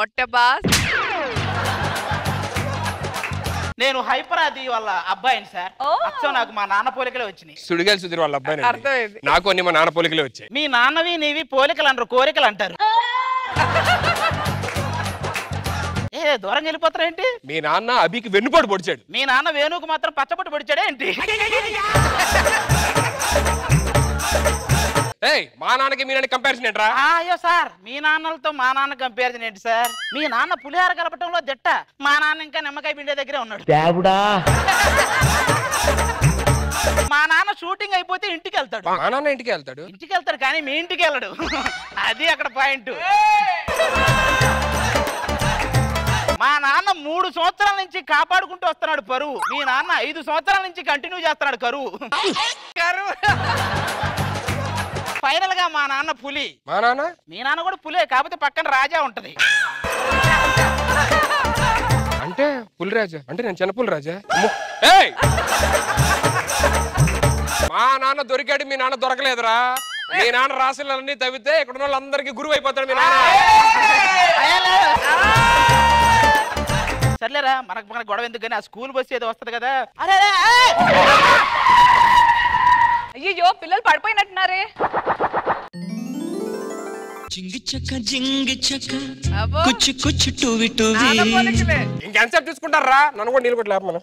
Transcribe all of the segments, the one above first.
పొట్టబాస్. నేను హైపర్ అది వాళ్ళ అబ్బాయిని సార్. అచ్చం నాకు మా నాన్న పోలికలే వచ్చినాయి. సుడిగాలి సుధీర్ వాళ్ళ అబ్బాయి. అర్థమైంది. నాకు అన్ని మా నాన్న పోలికలే వచ్చాయి. మీ నాన్నవి నీవి పోలికలు అంటారు, కోరికలు అంటారు. ఏ దూరం వెళ్ళిపోతారా ఏంటి? మీ నాన్న అభికి వెన్నుపోటు పొడిచాడు. మీ నాన్న వేణుకు మాత్రం పచ్చబొట్టు పొడిచాడే ఏంటి? మా నాన్నకి మీ నాన్న కంపారిజన్ ఏంట్రా? అయ్యో సార్, మీ నాన్నలతో మా నాన్న కంపారిజన్ ఏంటి సార్? మీ నాన్న పులిహార కలపటంలో దిట్ట, మా నాన్న ఇంకా నిమ్మకాయ పిండే దగ్గరే ఉన్నాడు. మా నాన్న షూటింగ్ అయిపోతే ఇంటికి వెళ్తాడు. మా నాన్న ఇంటికి వెళ్తాడు కానీ మీ ఇంటికి వెళ్ళడు. అది అక్కడ పాయింట్. మా నాన్న 3 సంవత్సరాల నుంచి కాపాడుకుంటూ వస్తున్నాడు పరువు. మీ నాన్న 5 సంవత్సరాల నుంచి కంటిన్యూ చేస్తున్నాడు కరువు. ఫైనల్ గా మా నాన్న పులి. మా నాన్న మీ నాన్న కూడా పులే, కాకపోతే పక్కన రాజా ఉంటది. అంటే పులిరాజా అంటే నేను చిన్న పులిరాజా. మా నాన్న దొరికాడు, మీ నాన్న దొరకలేదురా. మీ నాన్న రాశులన్నీ తవ్వితే ఇక్కడ ఉన్న వాళ్ళందరికీ గురువు అయిపోతాడు మీ నాన్న. సర్లేరా, మనకు గొడవ ఎందుకు కానీ ఆ స్కూల్ బస్సు ఏదో వస్తుంది కదా. అయ్యో పిల్లలు పడిపోయినట్టున్నారే. ఇంకెంతసేపు చూసుకుంటారా? నన్ను కూడా నీళ్ళు కొట్టి లేపమను.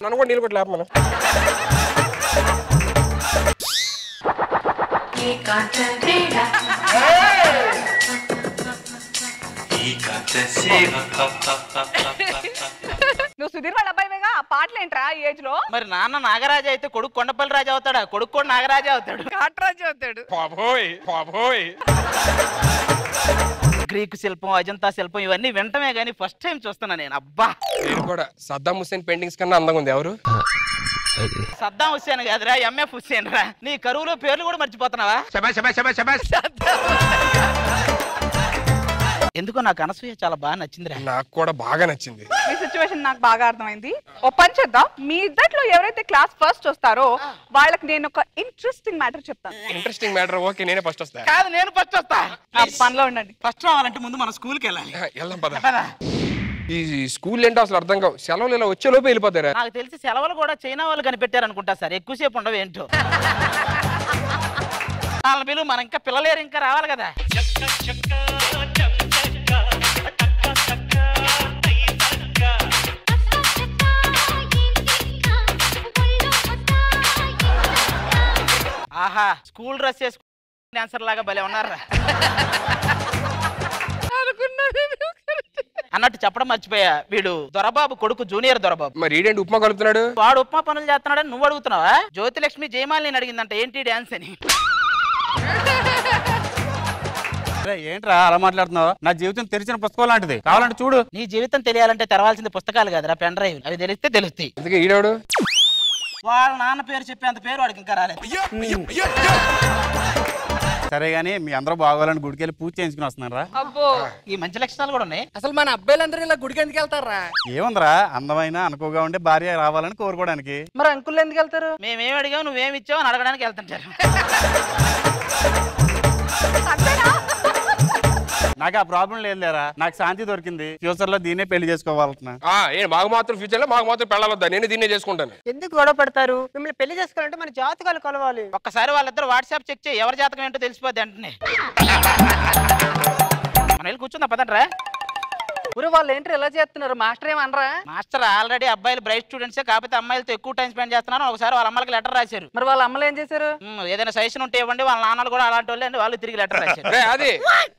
నువ్వు సుధీర్ వాళ్ళ అబ్బాయివేగా, ఆ పాటలు ఏంట్రా ఈ ఏజ్ లో? మరి నాన్న నాగరాజు అయితే కొడుకు కొండపల్లి రాజు అవుతాడా? కొడుకు కూడా నాగరాజు అవుతాడు. కాటరాజు అవుతాడు. గ్రీకు శిల్పం, అజంతా శిల్పం ఇవన్నీ వింటమే గానీ ఫస్ట్ టైం చూస్తున్నా నేను. అబ్బా, నేను కూడా సద్దాం హుస్సేన్ పెయింటింగ్స్ కన్నా అందంగా ఉంది. ఎవరు? సద్దాం హుస్సేన్ కాదురా, ఎంఎఫ్ హుస్సేన్ రా. నీ కరువులో పేర్లు కూడా మర్చిపోతున్నావా? ఎందుకో నాకు అనసూయ చాలా బాగా నచ్చిందిరా. నాకు కూడా బాగా నచ్చింది. మీ సిచ్యువేషన్ నాకు బాగా అర్థమైంది. ఓ పని చేద్దాం, మీ ఇద్దట్లో ఎవరైతే క్లాస్ ఫస్ట్ వస్తారో వాళ్ళకి నేను ఒక ఇంట్రెస్టింగ్ మ్యాటర్ చెప్తాను. Interesting matter? ఓకే, నేనే ఫస్ట్ వస్తా. కాదు, నేను ఫస్ట్ వస్తా. పనిలో ఉండండి. ఫస్ట్ రావాలంటే ముందు మన స్కూల్కి వెళ్ళాలి. వెళ్దాం పద. ఈ స్కూల్ ఏంటో అసలు అర్థం కావు. సెలవులు ఇలా వచ్చే లోపు వెళ్ళిపోతారా? నాకు తెలిసి సెలవులు కూడా చైనా వాళ్ళు కనిపెట్టారు అనుకుంటా సార్. ఎక్కువసేపు ఉండవు ఏంటో. వాళ్ళ పిల్లలు మన ఇంకా పిల్లలేరు, ఇంకా రావాలి కదా. ఆహా, స్కూల్ డ్రెస్ వేసుకుని డాన్సర్ లాగా భలే ఉన్నారా. అన్నట్టు చెప్పడం మర్చిపోయా, వీడు దొరబాబు కొడుకు, జూనియర్ దొరబాబు. మరి ఈడేంటి ఉప్మా కలుపుతున్నాడు? వాడు ఉప్మా పనులు చేస్తున్నాడని నువ్వు అడుగుతున్నావా? జ్యోతిలక్ష్మి జయమాలిని అడిగిందంట ఏంటి డాన్స్ అని. ఏంట్రా అలా మాట్లాడుతున్నావు? నా జీవితం తెరిచిన పుస్తకం లాంటిది, కావాలంటే చూడు. నీ జీవితం తెలియాలంటే తెరవాల్సింది పుస్తకాలు కదరా, పెన్ డ్రైవ్. అవి తెలిస్తే తెలుస్తాయి. అందుకే ఈడోడు వాళ్ళ నాన్న పేరు చెప్పేంత పేరు వాడికి ఇంకా రాలేదు. సరే గానీ మీ అందరూ బాగోవాలని గుడికి వెళ్ళి పూజ చేయించుకుని వస్తున్నారా? అబ్బో, ఈ మంచి లక్షణాలు కూడా ఉన్నాయి. అసలు మన అబ్బాయిలందరూ ఇలా గుడికి ఎందుకు వెళ్తారా? ఏముందిరా, అందమైన అనుకోగా ఉండే భార్య రావాలని కోరుకోవడానికి. మరి అంకుల్ ఎందుకు వెళ్తారు? మేమేం అడిగావు నువ్వేమి ఇచ్చావు అని అడగడానికి వెళ్తుంటారు. నాకు ఆ ప్రాబ్లం లేదులేరా, నాకు శాంతి దొరికింది. ఫ్యూచర్ లో దీన్నే పెళ్లి చేసుకోవాలన్నా. మాకు మాత్రం ఫ్యూచర్ లో మాకు మాత్రం పెళ్ళాలొద్దా? నేను దీన్నే చేసుకుంటాను. ఎందుకు గొడవ పడతారు? మిమ్మల్ని పెళ్లి చేసుకోవాలంటే మన జాతకాలు కలవాలి. ఒక్కసారి వాళ్ళిద్దరు వాట్సాప్ చెక్ చేయి, ఎవరి జాతకం ఏంటో తెలిసిపోద్ది వెంటనే. మన వెళ్ళి కూర్చుందా పదండ్రా. ఊరు వాళ్ళు ఏంటి ఎలా చేస్తున్నారు? మాస్టర్ ఏమనరా? మాస్టర్ ఆల్రెడీ అబ్బాయిలు బ్రైట్ స్టూడెంట్సే, కాకపోతే అమ్మాయిలతో ఎక్కువ టైం స్పెండ్ చేస్తున్నారు. ఒకసారి వాళ్ళ అమ్మలకి లెటర్ రాశారు. మరి వాళ్ళ అమ్మలు ఏం చేశారు? ఏదైనా సజెషన్ ఉంటే ఇవ్వండి, వాళ్ళ నాన్నలు కూడా అలాంటి వాళ్ళు అండి, వాళ్ళు తిరిగి లెటర్ రాశారు. అది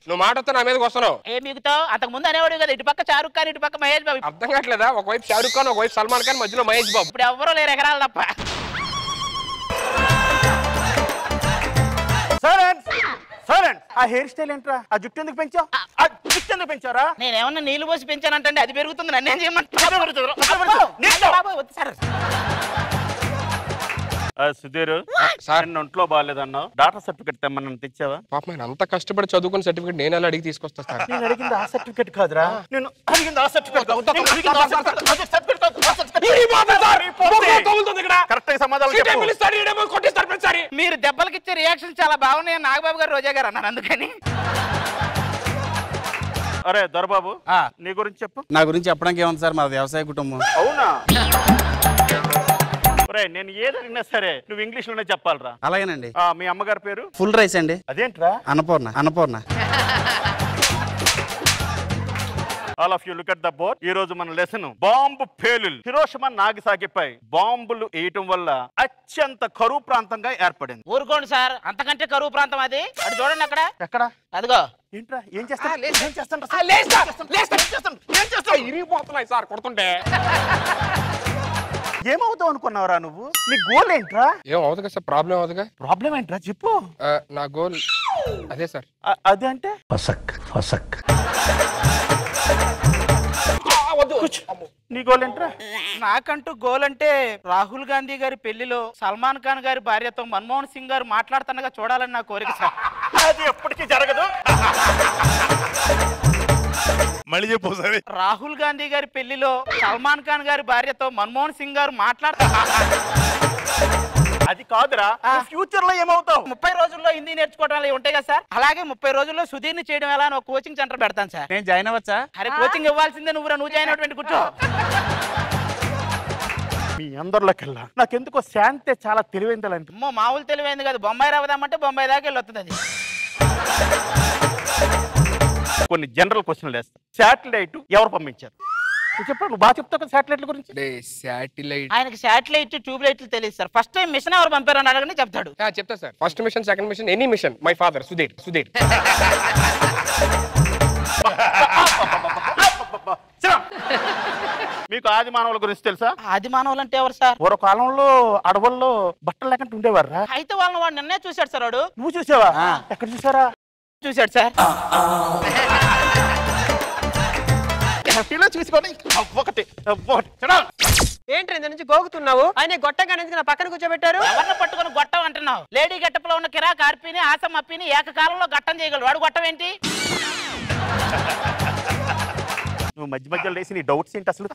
నువ్వు మాట వస్తే నా మీదకి వస్తున్నావు. ఏ మిగుతావు? అంతకు ముందు అనేవాడు కదా, ఇటు పక్క షారుఖ్ ఖాన్, ఇటు పక్క మహేష్ బాబు. అర్థం కావట్లేదా? ఒకవైపు షారుఖ్ ఖాన్, ఒకవైపు సల్మాన్ ఖాన్, మధ్యలో మహేష్ బాబు. ఇప్పుడు ఎవరో లేరు ఎకరాలు తప్ప. ఆ హెయిర్ స్టైల్ ఏంట్రా? ఆ జుట్టు ఎందుకు పెంచావు? ఆ జుట్టు ఎందుకు పెంచారా? నేనేమన్నా నీళ్లు పోసి పెంచానంటే అది పెరుగుతుంది, నన్నేం చేయమంటారు? సుధీర్, ఒంట్లో బాగాలేదన్నావు, డాక్టర్ సర్టిఫికెట్ తెమ్మని తెచ్చావా? పాపం ఆయన అంత కష్టపడి చదువుకున్న సర్టిఫికెట్ నేను ఎలా అడిగి తీసుకొస్తా సార్? నేను అడిగింది ఆ సర్టిఫికెట్ కాదురా, నేను అడిగింది ఆ సర్టిఫికెట్. మీరు దెబ్బలకి ఇచ్చే రియాక్షన్ చాలా బాగున్నాయి నాగబాబు గారు, రోజా గారు అన్నారు అందుకని. అరే దొరబాబు నీ గురించి చెప్పు. నా గురించి చెప్పడానికి ఏముంది సార్, మా వ్యవసాయ కుటుంబం. అవునా? నేను ఏదైనా సరే నువ్వు ఇంగ్లీష్ లోనే చెప్పాలరా. అలాగేనండి. మీ అమ్మగారి పేరు? ఫుల్ రైస్ అండి. అదేంట్రా? Annapurna. Annapurna. All of you look at the board. ఈ రోజు మన లెసన్ బాంబు పేలులు. హిరోషిమా నాగసాకిపై బాంబులు వేయటం వల్ల అత్యంత కరువు ప్రాంతంగా ఏర్పడింది. ఊరుకోండి సార్, అంతకంటే కరువు ప్రాంతం అది. అటు చూడండి అక్కడ. ఎక్కడ? అదిగో. ఏంట్రా ఏం చేస్తాను? ఇరిగిపోతున్నాయి సార్ కొడుతుంటే. ఏమవుతావు అనుకున్నావురా నువ్వు? నీ గోల్ ఏంట్రా? ఏం అవుతుంది సార్, ప్రాబ్లం అవుతుందిగా. ప్రాబ్లం ఏంట్రా చెప్పు. నా గోల్ అదే సార్. అదే అంటే నీ గోల్ ఏంట్రా? నాకంటూ గోల్ అంటే రాహుల్ గాంధీ గారి పెళ్లిలో సల్మాన్ ఖాన్ గారి భార్యతో మన్మోహన్ సింగ్ గారు మాట్లాడుతుండగా చూడాలని నా కోరిక సార్. అది ఎప్పటికీ జరగదు. మళ్ళీ చెప్పు సరే. రాహుల్ గాంధీ గారి పెళ్లిలో సల్మాన్ ఖాన్ గారి భార్యతో మన్మోహన్ సింగ్ గారు అది కాదురా, ఫ్యూచర్ లో ఏమవుతావు? 30 రోజుల్లో హిందీ నేర్చుకోవడం అలా ఉంటాయి కదా సార్, అలాగే 30 రోజుల్లో సుధీర్ని చేయడం ఎలా అని ఒక కోచింగ్ సెంటర్ పెడతాను సార్. నేను జాయిన్ అవ్వచ్చా? అరే కోచింగ్ ఇవ్వాల్సిందే, నువ్వు జాయిన్ అవ్వడం కూర్చో. మీ అందరిలోకెల్లా నాకెందుకో శాంతే చాలా తెలివైందని. అమ్మో మామూలు తెలివైంది కాదు, బొంబాయి రావదామంటే బొంబాయి దాకా వెళ్ళి వస్తుంది అది. కొన్ని జనరల్ క్వశ్చన్లు వేస్తా. శాటిలైట్ ఎవరు పంపించారు? చెప్పు, నువ్వు బాగా చెప్తావు కదా శాటిలైట్ల గురించి. శాటిలైట్ ఆయనకి శాటిలైట్ ట్యూబ్ లైట్లు తెలియదు సార్. ఫస్ట్ టైం మిషన్ ఎవరు పంపారు అని అడగని చెప్తాడు. చెప్తా sir. First mission, second mission, any mission. My father Sudheer. మీకు ఆది మానవుల గురించి తెలుసా? ఆది మానవులు అంటే ఎవరు సార్? పూర్వకాలంలో అడవుల్లో బట్టలు లేకుండా ఉండేవారా? అయితే వాళ్ళని వాడు నిన్నే చూశాడు సార్. వాడు నువ్వు చూసావా? ఎక్కడ చూసారా? చూశాడు సార్. చూసుకోండి. ఏంటి ఇంత నుంచి గోగుతున్నావు? ఆయన గొట్టంగా నుంచి నా పక్కన కూర్చోబెట్టారు. ఎవరిని పట్టుకుని గొట్టం అంటున్నావు? లేడీ గట్టపులో ఉన్న కిరా కార్పిని ఆసం అప్పిని ఏకకాలంలో గట్టం చేయగలడు. వాడు గొట్టం ఏంటి? నువ్వు మధ్య మధ్యలో లేసి నీ డౌట్స్ ఏంటి అసలు?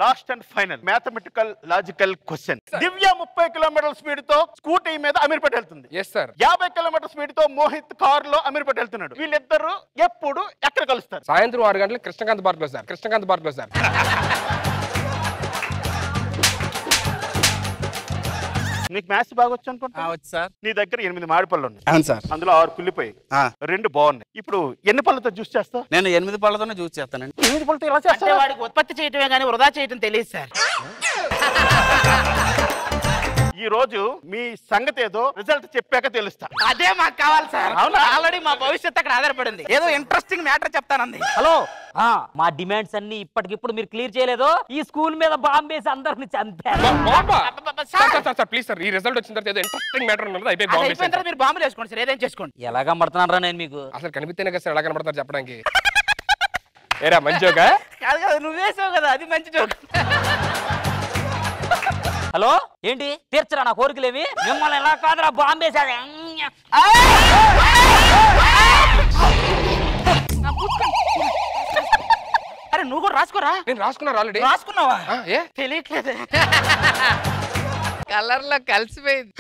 Last and final mathematical logical question. Divya 30 కిలోమీటర్ల స్పీడ్ తో స్కూటీ మీద అమీర్పేట వెళ్తుంది. 50 కిలోమీటర్ల స్పీడ్ తో మోహిత్ కార్ లో అమీర్పేట వెళ్తున్నాడు. వీళ్ళిద్దరు ఎప్పుడు ఎక్కడ కలుస్తారు? సాయంత్రం 6 గంటలకు కృష్ణకాంత్ పార్క్ లో సార్. నీకు మ్యాథ్స్ బాగా వచ్చు అనుకుంటా. సార్. నీ దగ్గర 8 మామిడి పళ్ళు ఉన్నాయి. అవును సార్. అందులో 6 కుళ్ళిపోయి 2 బాగున్నాయి. ఇప్పుడు ఎన్ని పళ్ళతో జ్యూస్ చేస్తావు? నేను 8 పళ్ళతోనే జ్యూస్ చేస్తానండి. 8 పళ్ళతో ఎలా అంటే చేస్తావు? వాడికి ఉత్పత్తి చేయటమే కానీ వృధా చేయటం తెలియదు సార్. ఈ రోజు మీ సంగతి ఏదో రిజల్ట్ చెప్పాక తెలుస్తా. అదే మాకు కావాలి సార్. అవునా? ఆల్రెడీ మా భవిష్యత్తు అక్కడ ఆధారపడింది. ఏదో ఇంట్రెస్టింగ్ మ్యాటర్ చెప్తానంది. హలో, మా డిమాండ్స్ అన్ని ఇప్పటికిప్పుడు మీరు క్లియర్ చేయలేదు. ఈ స్కూల్ మీద బాంబేసి అందరిని చంపారు. ప్లీజ్ సార్, ఈ రిజల్ట్ వచ్చిన తర్వాత ఏదో ఇంట్రెస్టింగ్ మ్యాటర్ ఉన్నది. అయిపోయిన తర్వాత మీరు బాంబులు వేసుకోండి సార్, ఏదైనా చేసుకోండి. ఎలా కనబడుతున్నారా నేను మీకు? అసలు కనిపిస్తేనే కదా సార్ ఎలా కనబడతారు చెప్పడానికి. ఏరా మంచి జోకా? కాదు కాదు, నువ్వు వేసావు కదా, అది మంచి జోక్. హలో, ఏంటి తీర్చరా నా కోరికలేవి? మిమ్మల్ని ఎలా కాదురా బాంబేసాడు. అరే నువ్వు కూడా రాసుకోరా. నేను రాసుకున్నాను ఆల్రెడీ. రాసుకున్నావా? తెలియట్లేదు. కలర్ లో కలిసిపోయింది.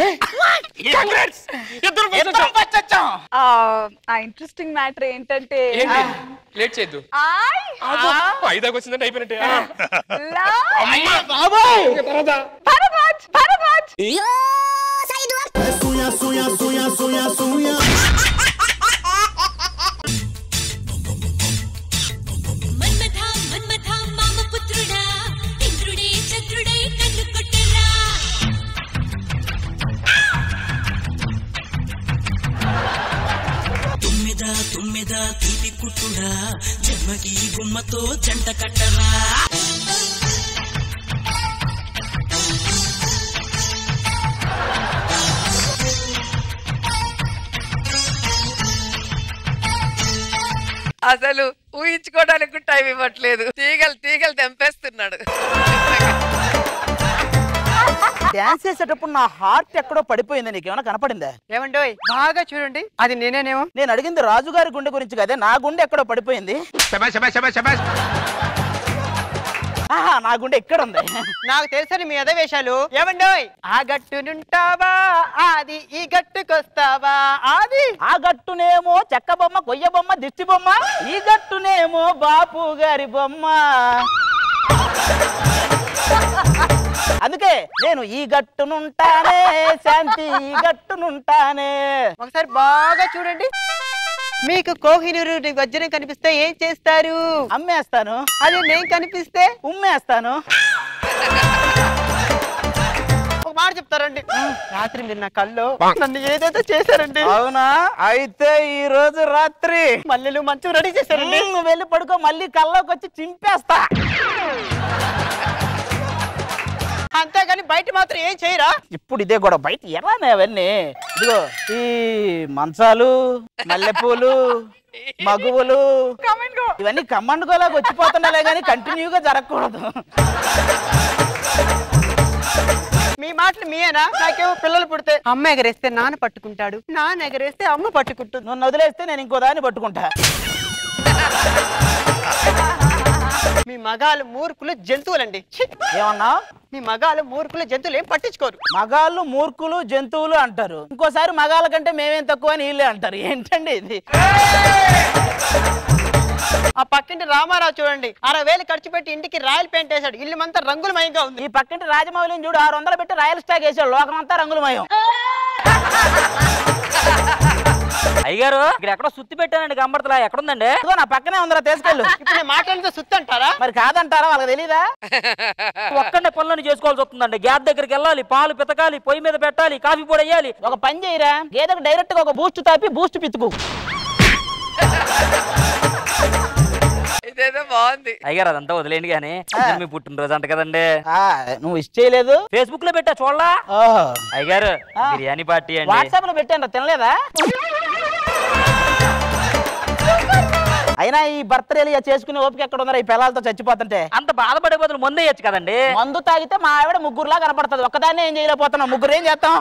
ఆ ఇంట్రెస్టింగ్ మ్యాటర్ ఏంటంటే లేట్ చేయద్దు. 5 వచ్చిందంటే అయిపోయినట్టే. తుమ్మెదా తీపి కుట్టుడా జన్మకి గుమ్మతో జంట కట్టరా. అసలు ఊహించుకోవడానికి టైం ఇవ్వట్లేదు. తీగలు తెంపేస్తున్నాడు. డాన్స్ చేసేటప్పుడు నా హార్ట్ ఎక్కడో పడిపోయింది, నీకేమైనా కనపడిందా? ఏమండోయ్ బాగా చూడండి, అది నేనేనేమో. నేను అడిగింది రాజుగారి గుండె గురించి కదే, నా గుండె ఎక్కడో పడిపోయింది. నా గుండె ఎక్కడ ఉంది? నాకు తెలుసని మీ అదే వేషాలు. ఏమండోయ్ ఆ గట్టునుంటావా ఆది, ఈ గట్టుకొస్తావా ఆది. ఆ గట్టునేమో చెక్క బొమ్మ, కొయ్య బొమ్మ, దిష్టి బొమ్మ, ఈ గట్టునేమో బాపు గారి బొమ్మ. అందుకే నేను ఈ గట్టునుంటానే, శాంతి ఈ గట్టునుంటానే. ఒకసారి బాగా చూడండి. మీకు కోహినూరు వజ్రం కనిపిస్తే ఏం చేస్తారు? అమ్మేస్తాను. అదే నేను కనిపిస్తే ఉమ్మేస్తాను. ఒక మాట చెప్తారండి, రాత్రి మీరు నా కల్లో నన్ను ఏదైతే చేశారండి. అవునా? అయితే ఈ రోజు రాత్రి మల్లెలు మంచం రెడీ చేశారండి. నువ్వు వెళ్ళి పడుకో, మళ్ళీ కల్లోకి వచ్చి చింపేస్తా. అంతేగాని బయట మాత్రం ఏం చేయరా? ఇప్పుడు ఇదే కూడా బయట ఎలానే అవన్నీ. ఇదిగో ఈ మంచాలు, మల్లెపూలు, మగువులు, ఇవన్నీ కమ్మండుకోలాగా వచ్చిపోతుండాలే గానీ కంటిన్యూగా జరగకూడదు. మీ మాటలు మీయేనా? నాకేమో పిల్లలు పుడితే అమ్మ ఎగరేస్తే నాన్న పట్టుకుంటాడు, నాన్న ఎగరేస్తే అమ్మ పట్టుకుంటుంది. నువ్వు వదిలేస్తే నేను ఇంకో దాన్ని పట్టుకుంటా. మీ మగాళ్ళు మూర్ఖులు జంతువులండి. ఏమన్నా? మీ మగాళ్ళు మూర్ఖులు జంతువులు ఏం పట్టించుకోరు. మగాళ్ళు మూర్ఖులు జంతువులు అంటారు, ఇంకోసారి మగాళ్ళ కంటే మేమేం తక్కువ అని వీళ్ళే అంటారు. ఏంటండి ఇది? ఆ పక్కింటి రామారావు చూడండి, 60,000 ఖర్చు పెట్టి ఇంటికి రాయల్ పెయింట్ వేశాడు, ఇల్లు అంతా రంగులమయంగా ఉంది. ఈ పక్కింటి రాజమౌళిని చూడు, 600 పెట్టి రాయల్ స్టాక్ వేసాడు, లోకం అంతా రంగులమయం. అయ్యారు ఇక్కడ ఎక్కడో సుత్తి పెట్టానండి, గంబర్తలా ఎక్కడుందండి? నా పక్కనే ఉందరా, తీసుకెళ్ళు. ఇప్పుడు నేను మాట్లాడితే సుత్తి అంటారా? మరి కాదంటారా? వాళ్ళకి తెలీదా? ఒక్కడే పనులను చేసుకోవాల్సి వస్తుందండి. గ్యాస్ దగ్గరికి వెళ్ళాలి, పాలు పితకాలి, పొయ్యి మీద పెట్టాలి, కాఫీ పొడి వేయాలి. ఒక పని చేయరా, గేదెకు డైరెక్ట్ గా ఒక బూస్ట్ తాపి బూస్ట్ పితుకు. ఇదేదో బాగుంది. అయ్యారు అదంతా వదిలేండి గానీ, మీ పుట్టినరోజు అంట కదండి. నువ్వు ఇష్ట చేయలేదు, ఫేస్బుక్ లో పెట్టా చూడలా? అయ్యారు బిర్యానీ పార్టీ అండి. వాట్సాప్ లో పెట్టాను, తినలేదా? అయినా ఈ బర్త్డేలు చేసుకునే ఓపిక ఎక్కడ ఉందరా? ఈ పిల్లలతో చచ్చిపోతుంటే అంత బాధపడే బదులు మందు వేయచ్చు కదండి. మందు తాగితే మా ఆవిడ ముగ్గురులా కనపడుతుంది, ఒక్కదాన్ని ఏం చేయలేకపోతున్నాం, ముగ్గురు ఏం చేస్తాం?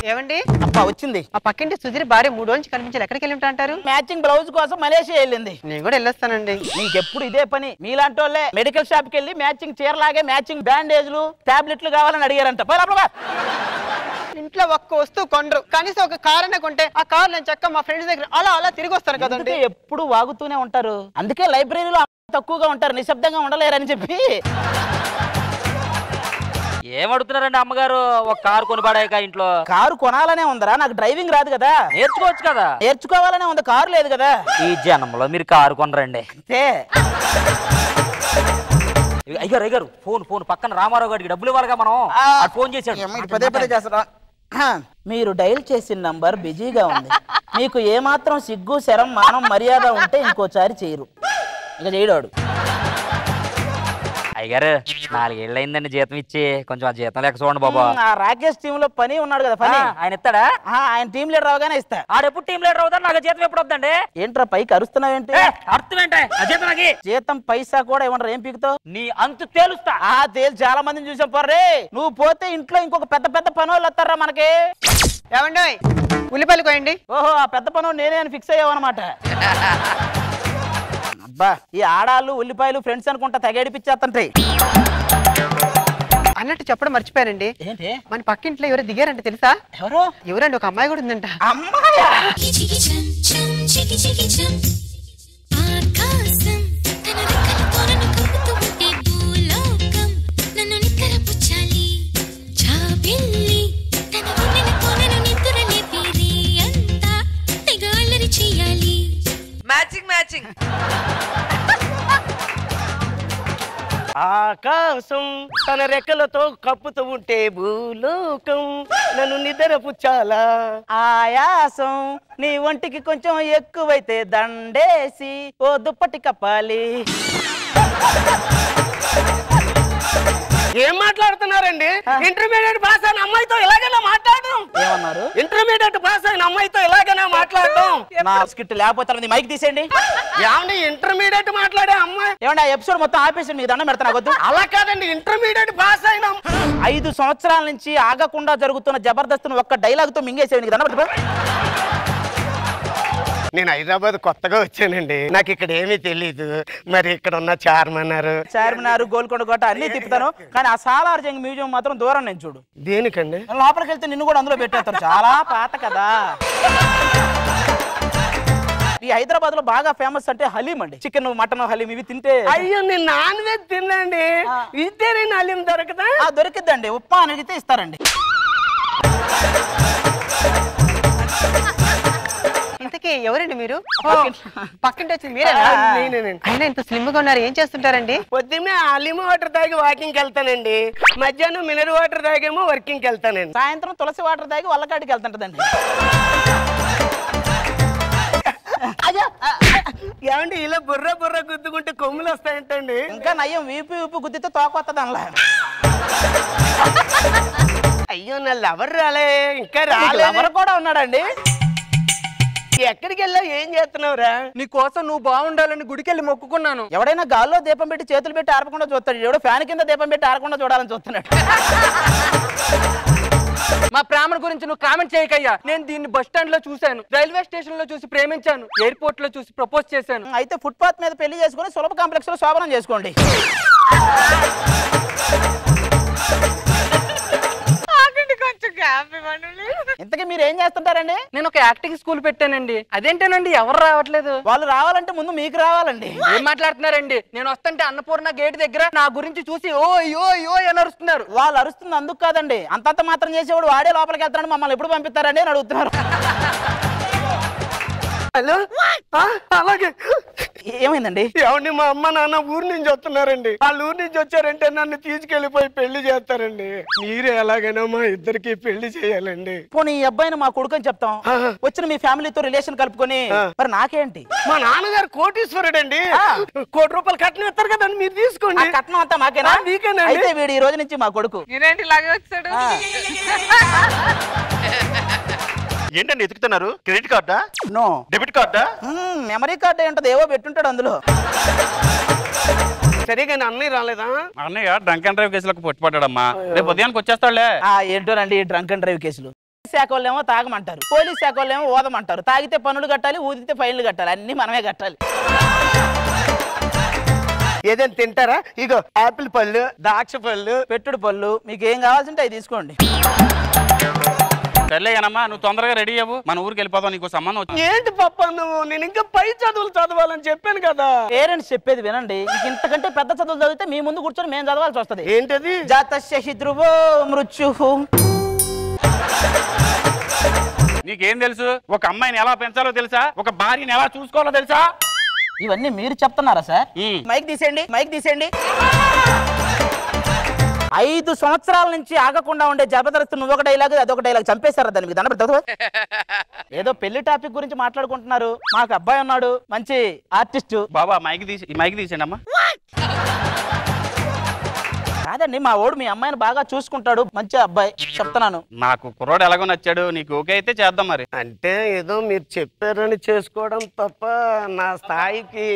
ఏమండి అబ్బా వచ్చింది. ఆ పక్కింటి సుధీర్ భార్య 3 రోజుల నుంచి కనిపించాలి, ఎక్కడికి వెళ్ళి ఉంటారు? మ్యాచింగ్ బ్లౌజ్ కోసం మలేషియా వెళ్ళింది. నేను కూడా వెళ్ళొస్తానండి. నీకెప్పుడు ఇదే పని. మీలాంటి వాళ్ళే మెడికల్ షాప్ కి వెళ్ళి మ్యాచింగ్ చీరలాగే మ్యాచింగ్ బ్యాండేజ్లు, టాబ్లెట్లు కావాలని అడిగారంట. ఇంట్లో ఒక్క వస్తువు కొండ్రు, కనీసం ఒక కార్ అనే కొంటే ఆ కార్ నేను చక్క మా ఫ్రెండ్స్ దగ్గర అలా తిరిగి వస్తాను కదండి. ఎప్పుడు వాగుతూనే ఉంటారు, అందుకే లైబ్రరీలో తక్కువగా ఉంటారు, నిశ్శబ్దంగా ఉండలేరని చెప్పి. ఏమడుగుతున్నారండి అమ్మగారు? ఒక కారు కొనిపడాక ఇంట్లో కారు కొనాలనే ఉందరా? నాకు డ్రైవింగ్ రాదు కదా. నేర్చుకోవచ్చు కదా. నేర్చుకోవాలనే ఉంది, కారు లేదు కదా. ఈ జనంలో మీరు కారు కొనరండి. అంతే. అయ్యారు ఫోన్ పక్కన రామారావు గారికి డబ్బులు ఇవ్వాలిగా, మనం ఫోన్ చేశాడు. పదే పదే చేస్తారా? మీరు డైల్ చేసిన నంబర్ బిజీగా ఉంది, మీకు ఏమాత్రం సిగ్గు శరం మానం మర్యాద ఉంటే ఇంకోసారి చేయరు. ఇక చేయడాడు. అయ్యారు 4 ఏళ్ళు అయిందండి జీతం ఇచ్చి, కొంచెం ఆ జీతం లేక చూడండి బాబా. ఆ రాకేష్ టీమ్ లో పని ఉన్నాడు కదా, పని ఆయన ఇస్తాడా? ఆయన టీం లీడర్ అవగానే ఇస్తా. ఆడెప్పుడు టీం లీడర్ అవుతా, నాకు జీతం ఎప్పుడు వద్దండి? ఏంట్రా పైకి అరుస్తున్నావేంటి? అర్థం ఏంటి? జీతం పైసా కూడా ఏమన్నా ఏం పీకుతావు? నీ అంతు తేలుస్తా. తేలు చాలా మందిని చూసాం పర్రే. నువ్వు పోతే ఇంట్లో ఇంకొక పెద్ద పనోళ్ళు వస్తారా మనకి. ఏమండి ఉల్లిపాయలు కోయండి. ఓహో, ఆ పెద్ద పనోడు నేనే అని ఫిక్స్ అయ్యావు అనమాట. అబ్బా, ఈ ఆడాళ్ళు ఉల్లిపాయలు ఫ్రెండ్స్ అనుకుంటా తెగేడిపిచ్చేస్తుంటాయి. అన్నట్టు చెప్పడం మర్చిపోయానండి. ఏంటి? మన పక్కింట్లో ఎవరు దిగారంటే తెలుసా? ఎవరండి? ఒక అమ్మాయి కూడా ఉందంట. అమ్మాయా? మ్యాచింగ్ ఆకాశం తన రెక్కలతో కప్పుతూ ఉంటే భూలోకం నన్ను నిద్రపుచ్చాలా. ఆయాసం నీ ఒంటికి కొంచెం ఎక్కువైతే దండేసి ఓ దుప్పటి కప్పాలి. ఏం మాట్లాడుతున్నారండి? ఇంటర్మీడియట్ పాస్ అయిన అమ్మాయితో ఇలాగైనా మాట్లాడడం? ఏమన్నారు? ఇంటర్మీడియట్ పాస్ అయిన అమ్మాయితో ఇలాగైనా మాట్లాడడం? నా స్కిట్ లేకపోతే మైక్ తీసేయండి. ఏమండి ఇంటర్మీడియట్ మాట్లాడే అమ్మాయి? ఏమండి ఆ ఎపిసోడ్ మొత్తం ఆపేసి మీకు దండం పెడతా వద్దు. అలా కాదండి, ఇంటర్మీడియట్ పాస్ అయిన 5 సంవత్సరాల నుంచి ఆగకుండా జరుగుతున్న జబర్దస్త్ ఒక్క డైలాగ్ తో మింగేసేవి. నీకు దండం పెడతా. నేను హైదరాబాద్ కొత్తగా వచ్చానండి, నాకు ఇక్కడ ఏమీ తెలీదు. మరి ఇక్కడ ఉన్న చార్మినార్ గోల్కొండ కోట అన్ని తిప్పుతాను, కానీ ఆ సాలార్ జంగ్ మ్యూజియం మాత్రం దూరం నేను చూడు. దేనికండి? లోపలికి వెళ్తే నిన్ను కూడా అందులో పెట్టేస్తాను. చాలా పాత కదా. ఈ హైదరాబాద్ లో బాగా ఫేమస్ అంటే హలీం అండి. చికెన్, మటన్, హలీం ఇవి తింటే. అయ్యో నేను నాన్ వెజ్ తినండి. ఇదే నేను హలీం దొరకదా? దొరికిద్దండి. ఉప్మా అడిగితే ఇస్తారండి. ఇంతకీ ఎవరండి మీరు? పక్కింటి వచ్చి మీరేనా? అయినా ఇంత స్లిమ్ గా ఉన్నారు, ఏం చేస్తుంటారండి? పొద్దున్నే హలీం వాటర్ తాగి వాకింగ్ వెళ్తానండి, మధ్యాహ్నం మినరల్ వాటర్ తాగేమో వర్కింగ్ వెళ్తానండి, సాయంత్రం తులసి వాటర్ తాగి వల్లకాడికి వెళ్తుంటదండి. ఏమండి ఇలా బుర్ర బుర్ర గుద్దుకుంటే కొమ్ములు వస్తాయంటండి? ఇంకా నయ్యం వీపు గుద్దితే తోకొత్తది అనలా. అయ్యో నా లవర్ రాలే, ఇంకా రాలే. లవర్ కూడా ఉన్నాడండి. ఎక్కడికి వెళ్ళావు, ఏం చేస్తున్నావురా? నీ కోసం నువ్వు బాగుండాలని గుడికి వెళ్ళి మొక్కుకున్నాను. ఎవడైనా గాల్లో దీపం పెట్టి చేతులు పెట్టి ఆరకుండా చూస్తాడు, ఎవడో ఫ్యాన్ కింద దీపం పెట్టి ఆరకుండా చూడాలని చూస్తున్నాడు. మా ప్రేమ గురించి నువ్వు కామెంట్ చేయకయ్యా. నేను దీన్ని బస్ స్టాండ్ లో చూశాను, రైల్వే స్టేషన్ లో చూసి ప్రేమించాను, ఎయిర్పోర్ట్ లో చూసి ప్రపోజ్ చేశాను. అయితే ఫుట్పాత్ మీద పెళ్లి చేసుకుని సులభ కాంప్లెక్స్ లో శోభనం చేసుకోండి. ఇంతకీ మీరు ఏం చేస్తుంటారండి? నేను ఒక యాక్టింగ్ స్కూల్ పెట్టానండి. అదేంటేనండి ఎవరు రావట్లేదు? వాళ్ళు రావాలంటే ముందు మీకు రావాలండి. ఏం మాట్లాడుతున్నారండి? నేను వస్తుంటే అన్నపూర్ణ గేట్ దగ్గర నా గురించి చూసి ఓ యో యో అని అరుస్తున్నారు. వాళ్ళు అరుస్తుంది అందుకు కాదండి, అంతంత మాత్రం చేసేవాడు వాడే లోపలికి వెళ్తాడు, మమ్మల్ని ఎప్పుడు పంపిస్తారండి అని అడుగుతున్నారు. హలో, అలాగే. ఏమైందండి? ఏమండి మా అమ్మ నాన్న ఊరు నుంచి వస్తున్నారండి. వాళ్ళు ఊరు నుంచి వచ్చారంటే నన్ను తీసుకెళ్లిపోయి పెళ్లి చేస్తారండి. మీరే ఎలాగైనా మా ఇద్దరికి పెళ్లి చేయాలండి. పోనీ ఈ అబ్బాయిని మా కొడుకు అని చెప్తాం, వచ్చిన మీ ఫ్యామిలీతో రిలేషన్ కలుపుకొని. మరి నాకేంటి? మా నాన్నగారు కోటీశ్వరుడు అండి, ₹1 కోటి కట్నం ఇస్తారు కదండి, మీరు తీసుకోండి. కట్నం అంతా మాకేనా? మీకేనా? అయితే వీడు ఈ రోజు నుంచి మా కొడుకు. నేనేంటి ఇలాగే వచ్చాడు? ఏంటండి ఎతుకుతున్నారు? క్రెడిట్ కార్డా? నో. డెబిట్ కార్డా? మెమరీ కార్డు ఏంటది, ఏవో పెట్టుంటాడు అందులో. సరిగా అన్నయ్య రాలేదా? అన్నయ్య డ్రంక్ అండ్ డ్రైవ్ కేసులకు పట్టుపడ్డాడమ్మా, రేపు ఉదయానికి వచ్చేస్తాడులే. ఏంటోనండి ఈ డ్రంక్ అండ్ డ్రైవ్ కేసులు. శాఖ వాళ్ళేమో తాగమంటారు, పోలీస్ శాఖ వాళ్ళేమో ఓదమంటారు. తాగితే పన్నులు కట్టాలి, ఊదితే ఫైన్లు కట్టాలి, అన్ని మనమే కట్టాలి. ఏదైనా తింటారా? ఇగో ఆపిల్ పళ్ళు, ద్రాక్ష పళ్ళు, పెట్టుడు పళ్ళు, మీకు ఏం కావాల్సింటే అవి తీసుకోండి. సర్లేగానమ్మా, నువ్వు తొందరగా రెడీ అవ్వు, మన ఊరికి వెళ్ళిపోతావు, నీకు సంబంధం వచ్చింది. ఏంటి పప్ప నువ్వు? నేను ఇంకా పై చదువులు చదవాలని చెప్పాను కదా. పేరెంట్స్ చెప్పేది వినండి. ఇంతకంటే పెద్ద చదువులు చదివితే మీ ముందు కూర్చొని మేము చదవాల్సి వస్తుంది. ఏంటది? జాతస్య శత్రువో మృత్యుః. నీకేం తెలుసు? ఒక అమ్మాయిని ఎలా పెంచాలో తెలుసా? ఒక భార్యని ఎలా చూసుకోవాలో తెలుసా? ఇవన్నీ మీరు చెప్తున్నారా సార్? మైక్ తీసేయండి, మైక్ తీసేయండి. 5 సంవత్సరాల నుంచి ఆగకుండా ఉండే జబర్దస్త్ నువ్వు ఒక డైలాగ్ అదొక డైలాగ్ చంపేశారా? దానికి దండ. ఏదో పెళ్లి టాపిక్ గురించి మాట్లాడుకుంటున్నారు. మాకు అబ్బాయి ఉన్నాడు, మంచి ఆర్టిస్ట్. బాబా మైక్ తీసేయండి అమ్మా. కాదండి, మా ఓడు మీ అమ్మాయిని బాగా చూసుకుంటాడు, మంచి అబ్బాయి చెప్తున్నాను. నాకు కుర్రోడు ఎలాగో నచ్చాడు, నీకు ఓకే అయితే చేద్దాం. మరి అంటే ఏదో మీరు చెప్పారని చేసుకోవడం తప్ప నా స్థాయికి.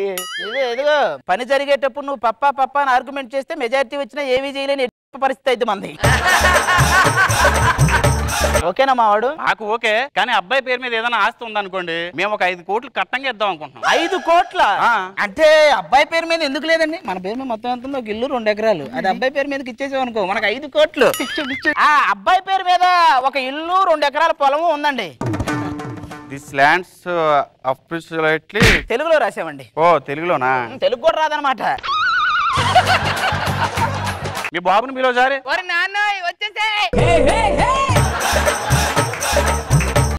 ఇదిగో పని జరిగేటప్పుడు నువ్వు పప్పా అని ఆర్గ్యుమెంట్ చేస్తే మెజారిటీ వచ్చినా ఏమీ చేయలేని పరిస్థితి అయితే మంది. ఓకేనా మావాడు? నాకు ఓకే, కానీ అబ్బాయి పేరు మీద ఏదైనా ఆస్తి ఉందనుకోండి, మేము ఒక 5 కోట్లు కట్టంగా ఇద్దాం అనుకుంటున్నాం. 5 కోట్ల? అంటే అబ్బాయి పేరు మీద ఎందుకు లేదండి? మన పేరు మీద మొత్తం ఎంత? ఒక ఇల్లు 2 ఎకరాలు, అది అబ్బాయి పేరు మీదకి ఇచ్చేసాం అనుకో, మనకు 5 కోట్లు. అబ్బాయి పేరు మీద ఒక ఇల్లు 2 ఎకరాల పొలము ఉందండి. దిస్ ల్యాండ్స్ అఫీషియల్లీ తెలుగులో రాసామండి. ఓ తెలుగులోనా? తెలుగు కూడా రాదనమాట. మీ బాబుని మీలో సారి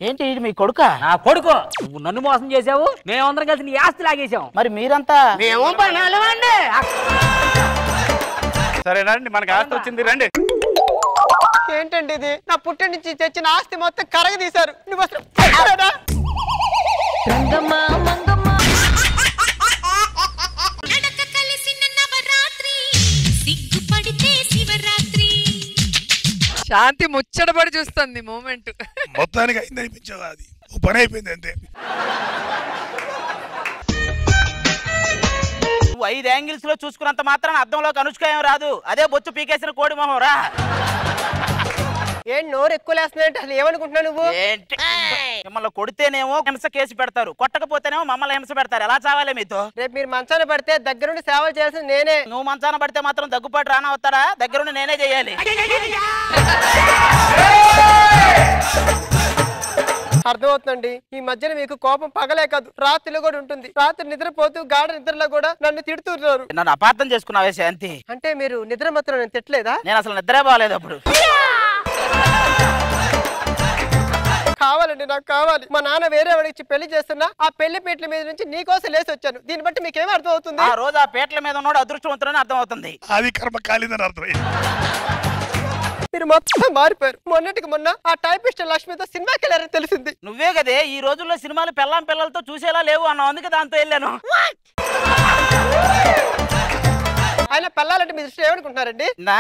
ఏంటి మీ కొడుక? నా కొడుకు. నువ్వు నన్ను మోసం చేసావు, మేమందరం కలిసి నీ ఆస్తి లాగేసాం. మరి మీరంతా? మేము పనాలమండి. సరేనండి, మనకి ఆస్తి వచ్చింది, రండి. ఏంటండి ఇది? నా పుట్టి నుంచి తెచ్చిన ఆస్తి మొత్తం కరగ తీశారు. నువ్వు అసలు నడక కలిసిన నవరాత్రి సిగ్గుపడితే శివరాత్రి. శాంతి ముచ్చటపడి చూస్తుంది మూమెంట్. మొత్తానికి అయింది అనిపించదు, అది ఓ పని అయిపోయింది అంతే. నువ్వు 5 యాంగిల్స్ లో చూసుకున్నంత మాత్రం అద్దంలోకి అనుష్క ఏం రాదు. అదే బొచ్చు పీకేసిన కోడి మొహం రా. ఏం నోరు ఎక్కువ లేస్తున్నాయంటే అసలు ఏమనుకుంటున్నావు నువ్వు? మిమ్మల్ని కొడితేనేమో హింస కేసు పెడతారు, కొట్టకపోతేనేమో మమ్మల్ని హింస పెడతారు. ఎలా చావాలి మీతో? రేపు మీరు మంచాన పడితే దగ్గరుండి సేవ చేయాల్సింది నేనే. నువ్వు మంచాన పడితే మాత్రం దగ్గుపాటు రానా వస్తారా? దగ్గరుండి నేనే చేయాలి. అర్థమవుతుందండి. ఈ మధ్యన మీకు కోపం పగలే కాదు రాత్రిలో కూడా ఉంటుంది. రాత్రి నిద్రపోతూ గాఢ నిద్రలో కూడా నన్ను తిడుతున్నారు. నన్ను అపార్థం చేసుకున్నావే శాంతి. అంటే మీరు నిద్ర మాత్రం నేను తిట్టలేదా? నేను అసలు నిద్రే బాగాలేదు అప్పుడు. కావాలండి, నాకు కావాలి. మా నాన్న వేరే వాడికి పెళ్లి చేస్తున్నా ఆ పెళ్లి పీటల మీద నుంచి నీకోసం లేసి వచ్చాను. దీన్ని బట్టి మీకేమీ అర్థం అవుతుంది? ఆ రోజు ఆ పీటల మీద ఉన్నాడు అదృష్టవంతుడని అర్థం అవుతుంది. అది కర్మ కాలిందని అర్థమైంది. మీరు మొత్తం మారిపోయారు. మొన్నటికి మొన్న ఆ టైపిస్ట్ లక్ష్మితో సినిమాకి వెళ్ళారని తెలిసింది. నువ్వే కదే ఈ రోజుల్లో సినిమాలు పెళ్ళాం పిల్లలతో చూసేలా లేవు అన్నావు, అందుకే దాంతో వెళ్ళాను. ఆయన పెళ్ళాలంటే మీ దృష్టి ఏమనుకుంటున్నారండి? నా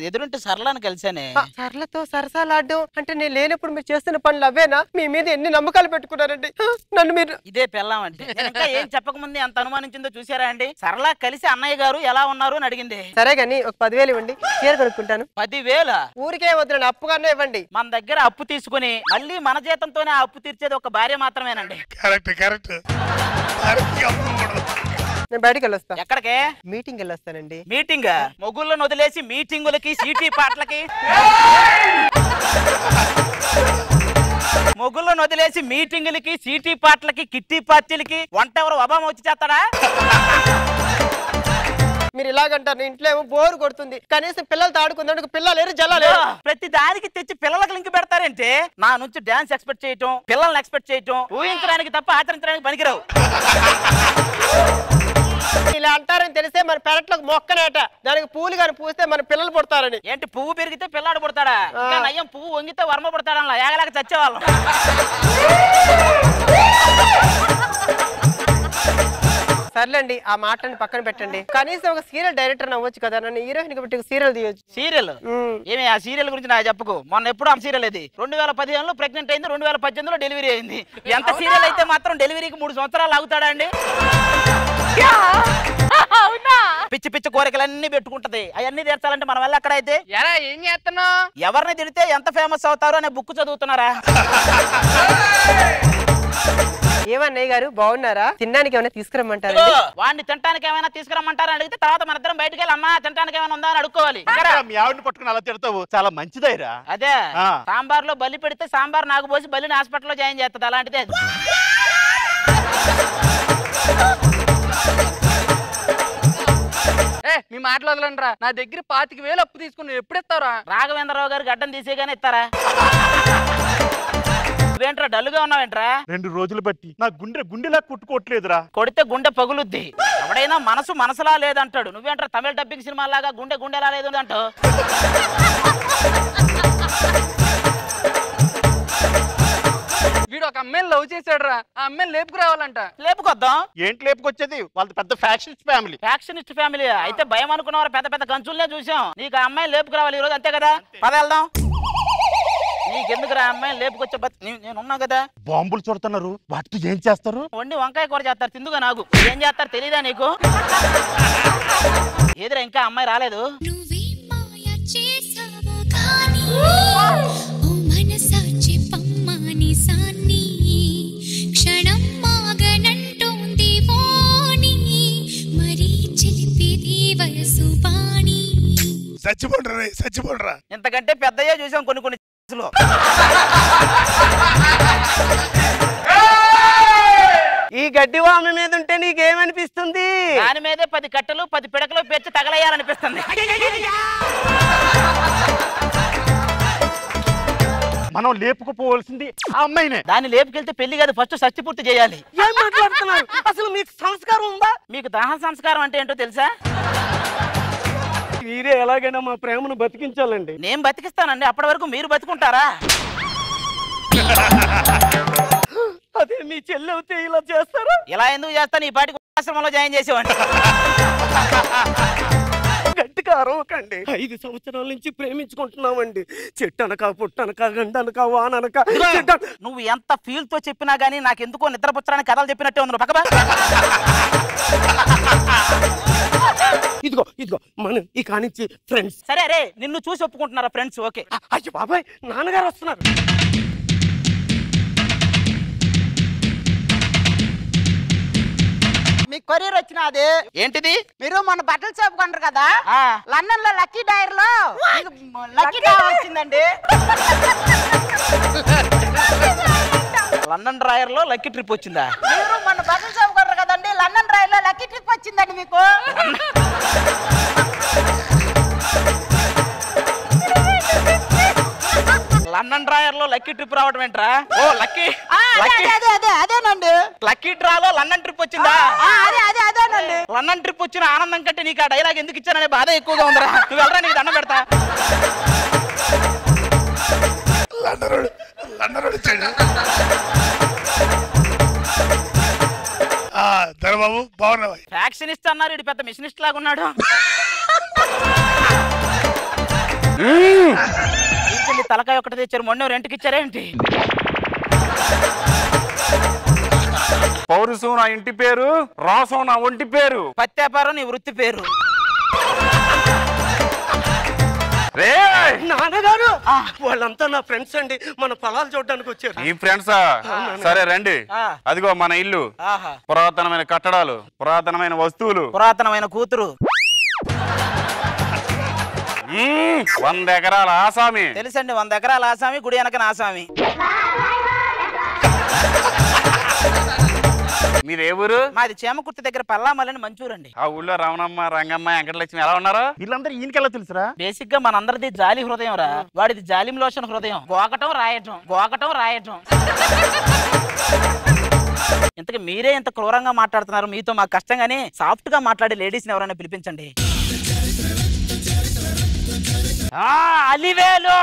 ఎదురుంటే సరళని కలిసానే. సరళతో సరసాలాడ్డం అంటే నేను లేనప్పుడు మీరు చేస్తున్న పనులు అవేనా? మీ మీద ఎన్ని నమ్మకాలు పెట్టుకున్నారండి నన్ను మీరు. ఇదే పెళ్ళాం అంటే. ఇంకా ఏం చెప్పకముందే ఎంత అనుమానించిందో చూసారా అండి? సరళ కలిసి అన్నయ్య గారు ఎలా ఉన్నారు అని అడిగింది. సరే గాని ఒక 10,000 ఇవ్వండి, చీర కొనుక్కుంటాను. 10,000? ఊరికే వద్దండి, అప్పుగానే ఇవ్వండి. మన దగ్గర అప్పు తీసుకుని మళ్ళీ మన జీతంతోనే ఆ అప్పు తీర్చేది ఒక భార్య మాత్రమేనండి. కరెక్ట్. నేను బయటికి వెళ్ళొస్తా. ఎక్కడికే? మీటింగ్ వెళ్ళొస్తానండి. మీటింగ్? మొగుళ్ళను వదిలేసి మీటింగులకి సీటీ పాటలకి, మొగుళ్ళను వదిలేసి మీటింగులకి సీటీ పాటలకి కిట్టి పార్టీలకి వంట ఎవరు ఒబామా వచ్చి చేస్తాడా? మీరు ఇలాగంటారు. ఇంట్లో ఏమో బోరు కొడుతుంది, కనీసం పిల్లలతో ఆడుకుందాం పిల్లలు లేరు జల్ల లేరు. ప్రతి దానికి తెచ్చి పిల్లలకు లింక్ పెడతారంటే నా నుంచి డాన్స్ ఎక్స్పెక్ట్ చేయటం, పిల్లల్ని ఎక్స్పెక్ట్ చేయటం ఊహించడానికి తప్ప ఆచరించడానికి పనికిరావు. ఇలా అంటారని తెలిస్తే మన పెరట్లకు మొక్కనేట, దానికి పూలు కానీ పూస్తే మన పిల్లలు పుడతారని. ఏంటి పువ్వు పెరిగితే పిల్లాడు పుడతాడా? నయ్యం పువ్వు వంగితే వర్మ పుడతాడలా ఏగలేక చచ్చేవాళ్ళం. సర్లేండి, ఆ మాటని పక్కన పెట్టండి. కనీసం ఒక సీరియల్ డైరెక్టర్ అవ్వచ్చు కదా, నన్ను హీరోయిన్ పెట్టి సీరియల్ తీయొచ్చు. సీరియల్ ఏమి? ఆ సీరియల్ గురించి నాకు చెప్పుకో. మొన్న ఎప్పుడు ఆ సీరియల్ ఇది 2015లో ప్రెగ్నెంట్ అయింది, 2018లో డెలివరీ అయింది. ఎంత సీరియల్ అయితే మాత్రం డెలివరీకి 3 సంవత్సరాలు ఆగుతాడా అండి? పిచ్చి పిచ్చి కోరికలన్నీ పెట్టుకుంటది. అవన్నీ తీర్చాలంటే మనం వల్ల అక్కడైతే ఏం చేస్తున్నావు? ఎవరిని తిడితే ఎంత ఫేమస్ అవుతారో అనే బుక్ చదువుతున్నారా? ఏమన్నయ్య గారు బాగున్నారా? తినడానికి ఏమైనా తీసుకురమ్మంటారా? వాడిని తినడానికి ఏమైనా తీసుకురమ్మంటారా అడిగితే తర్వాత మన ఇద్దరం బయటకు వెళ్ళి అమ్మా తినడానికి ఏమైనా ఉందా అని అడుక్కోవాలి. మీ ఆవిడని పట్టుకుని అలా తిడతావు, చాలా మంచిదైరా. అదే సాంబార్ లో బలి పెడితే సాంబార్ నాకు పోసి బలిని హాస్పిటల్లో జాయిన్ చేస్తుంది, అలాంటిదే. మీ మాటలు వదలండి రా. నా దగ్గర 25,000 అప్పు తీసుకుని ఎప్పుడు ఇస్తారా? రాఘవేంద్రరావు గారు గడ్డం తీసేగానే ఇస్తారా? నువ్వేంట్రా డల్లుగా ఉన్నావేంట్రా? 2 రోజులు బట్టి నా గుండెలా కుట్టుకోవట్లేదురా. కొడితే గుండె పగులుద్ది. ఎవడైనా మనసులా లేదంటాడు. నువ్వేంట్రా తమిళ డబ్బింగ్ సినిమా లాగా గుండెలా లేదు అంటావు? వీడు ఒక అమ్మాయిని లవ్ చేశాడు రా. ఆ అమ్మాయిని లేపుకురావాలంట. లేపుకొద్దాం. ఏంటి లేపుకొచ్చేది? వాళ్ళది పెద్ద ఫ్యాక్షనిస్ట్ ఫ్యామిలీ. ఫ్యాక్షనిస్ట్ ఫ్యామిలీ అయితే భయం అనుకున్నవారు పెద్ద పెద్ద గంచులనే చూసాం. నీకు ఆ అమ్మాయిని లేపుకురావాలి ఈ రోజు, అంతే కదా? పద వెళ్దాం. నీకెందుకురా అమ్మాయిని లేపుకొచ్చే నేనున్నా కదా. బాంబులు చూడుతున్నారు, వాటితో ఏం చేస్తారు? వండి వంకాయ కూర చేస్తారు, తిందుగా. నాకు ఏం చేస్తారు తెలీదా నీకు? ఏదిరా ఇంకా అమ్మాయి రాలేదు? చచ్చిపోండ్రా. ఇంతకంటే పెద్దయ్యే చూసాం కొన్ని ఈ గడ్డి వామి మీద ఉంటే నీకేమనిపిస్తుంది? దాని మీదే 10 కట్టలు 10 పిడకలు పెంచి తగలయ్యాలనిపిస్తుంది. మనం లేపుకుపోవాల్సింది ఆ అమ్మాయినే. దాన్ని లేపుకెళ్తే పెళ్లి కాదు, ఫస్ట్ షష్టి పూర్తి చేయాలి. ఏం మాట్లాడుతున్నారు? అసలు మీకు సంస్కారం ఉందా? మీకు దహన సంస్కారం అంటే ఏంటో తెలుసా? మీరే ఎలాగైనా మా ప్రేమను బతికించాలండి. నేను బతికిస్తానండి, అప్పటి వరకు మీరు బతుకుంటారా? అదే మీ చెల్లి అవుతే ఇలా చేస్తారా? ఇలా ఎందుకు చేస్తాను? ఈ పాటికి ఆశ్రమంలో జాయిన్ చేసేవాడిని. గట్టిగా అరవకండి. 5 సంవత్సరాల నుంచి ప్రేమించుకుంటున్నామండి. చెట్టనక పుట్టనక గండనక వాననక. నువ్వు ఎంత ఫీల్ తో చెప్పినా గానీ నాకెందుకో నిద్రపుచ్చడానికి కథలు చెప్పినట్టే ఉంది. పక్కబా ఇదిగో మనం ఈ కానించి ఫ్రెండ్స్. సరే రే, నిన్ను చూసి ఒప్పుకుంటున్నారా ఫ్రెండ్స్? ఓకే. అయ్యో బాబాయ్, నాన్నగారు వస్తున్నారు. మీకు కొరియర్ వచ్చినది. ఏంటిది? మీరు మన బట్టల షాప్ కొంటారు కదా, లండన్ లో లక్కీ డైర్ లో లక్కీ డైర్ వచ్చిందండి. లండన్ డ్రాయర్ లో లక్కీ ట్రిప్ వచ్చిందా? మీరు మన బట్టల షాప్ కొంటారు కదండి, లండన్ డ్రాయర్ లో లక్కీ ట్రిప్ వచ్చిందండి మీకు. లండన్ డ్రాయర్ లో లక్కీ ట్రిప్ రావడం ఏంట్రా? ఓ లక్కీ అదేనండి. లక్కీ డ్రాలో లండన్ ట్రిప్ వచ్చిందా? అదేనండి. లండన్ ట్రిప్ వచ్చిన ఆనందం కంటే నీకు ఆ డైలాగ్ ఎందుకు ఇచ్చాననే బాధ ఎక్కువగా ఉందిరా. నువ్వు వెళ్ళరా, నీకు దండం పెడతా. బాబు బాగున్నావా? ఫ్యాక్షనిస్ట్ అన్నారు, ఇది పెద్ద మిషనిస్ట్ లాగా ఉన్నాడు. తలకాయ ఒకటి తెచ్చారు, మొన్న రెంట్కి ఇచ్చారేంటి? పౌరుషం నా ఇంటి పేరు, రాసం నా ఒంటి పేరు, పత్యాపారం నీ వృత్తి పేరు. నాన్నగారు వాళ్ళంతా నా ఫ్రెండ్స్ అండి, మన పొలాలు చూడడానికి వచ్చారు. ఈ ఫ్రెండ్సా? సరే రండి. అదిగో మన ఇల్లు, పురాతనమైన కట్టడాలు, పురాతనమైన వస్తువులు, పురాతనమైన కూతురు, 100 ఎకరాల ఆసామి. తెలుసండి, 100 ఎకరాల ఆసామి, గుడి వెనకన ఆసామి. మీది ఏ ఊరు? మాది చేమకుర్తి దగ్గర పల్లామల్లని మంచూరండి. ఆ ఊళ్ళో రమణమ్మ, రంగమ్మ, వెంకటలక్ష్మి ఎలా ఉన్నారు? వీళ్ళందరూ ఈయనకెలా తెలుసురా? బేసిక్ గా మనందరిది జాలి హృదయం రా, వాడిది జాలిం లోషన్ హృదయం. గోకటం రాయటం. ఇంతకు మీరే ఇంత క్రూరంగా మాట్లాడుతున్నారు. మీతో మాకు కష్టంగానే సాఫ్ట్ గా మాట్లాడే లేడీస్ ని ఎవరైనా పిలిపించండి. అలివేలు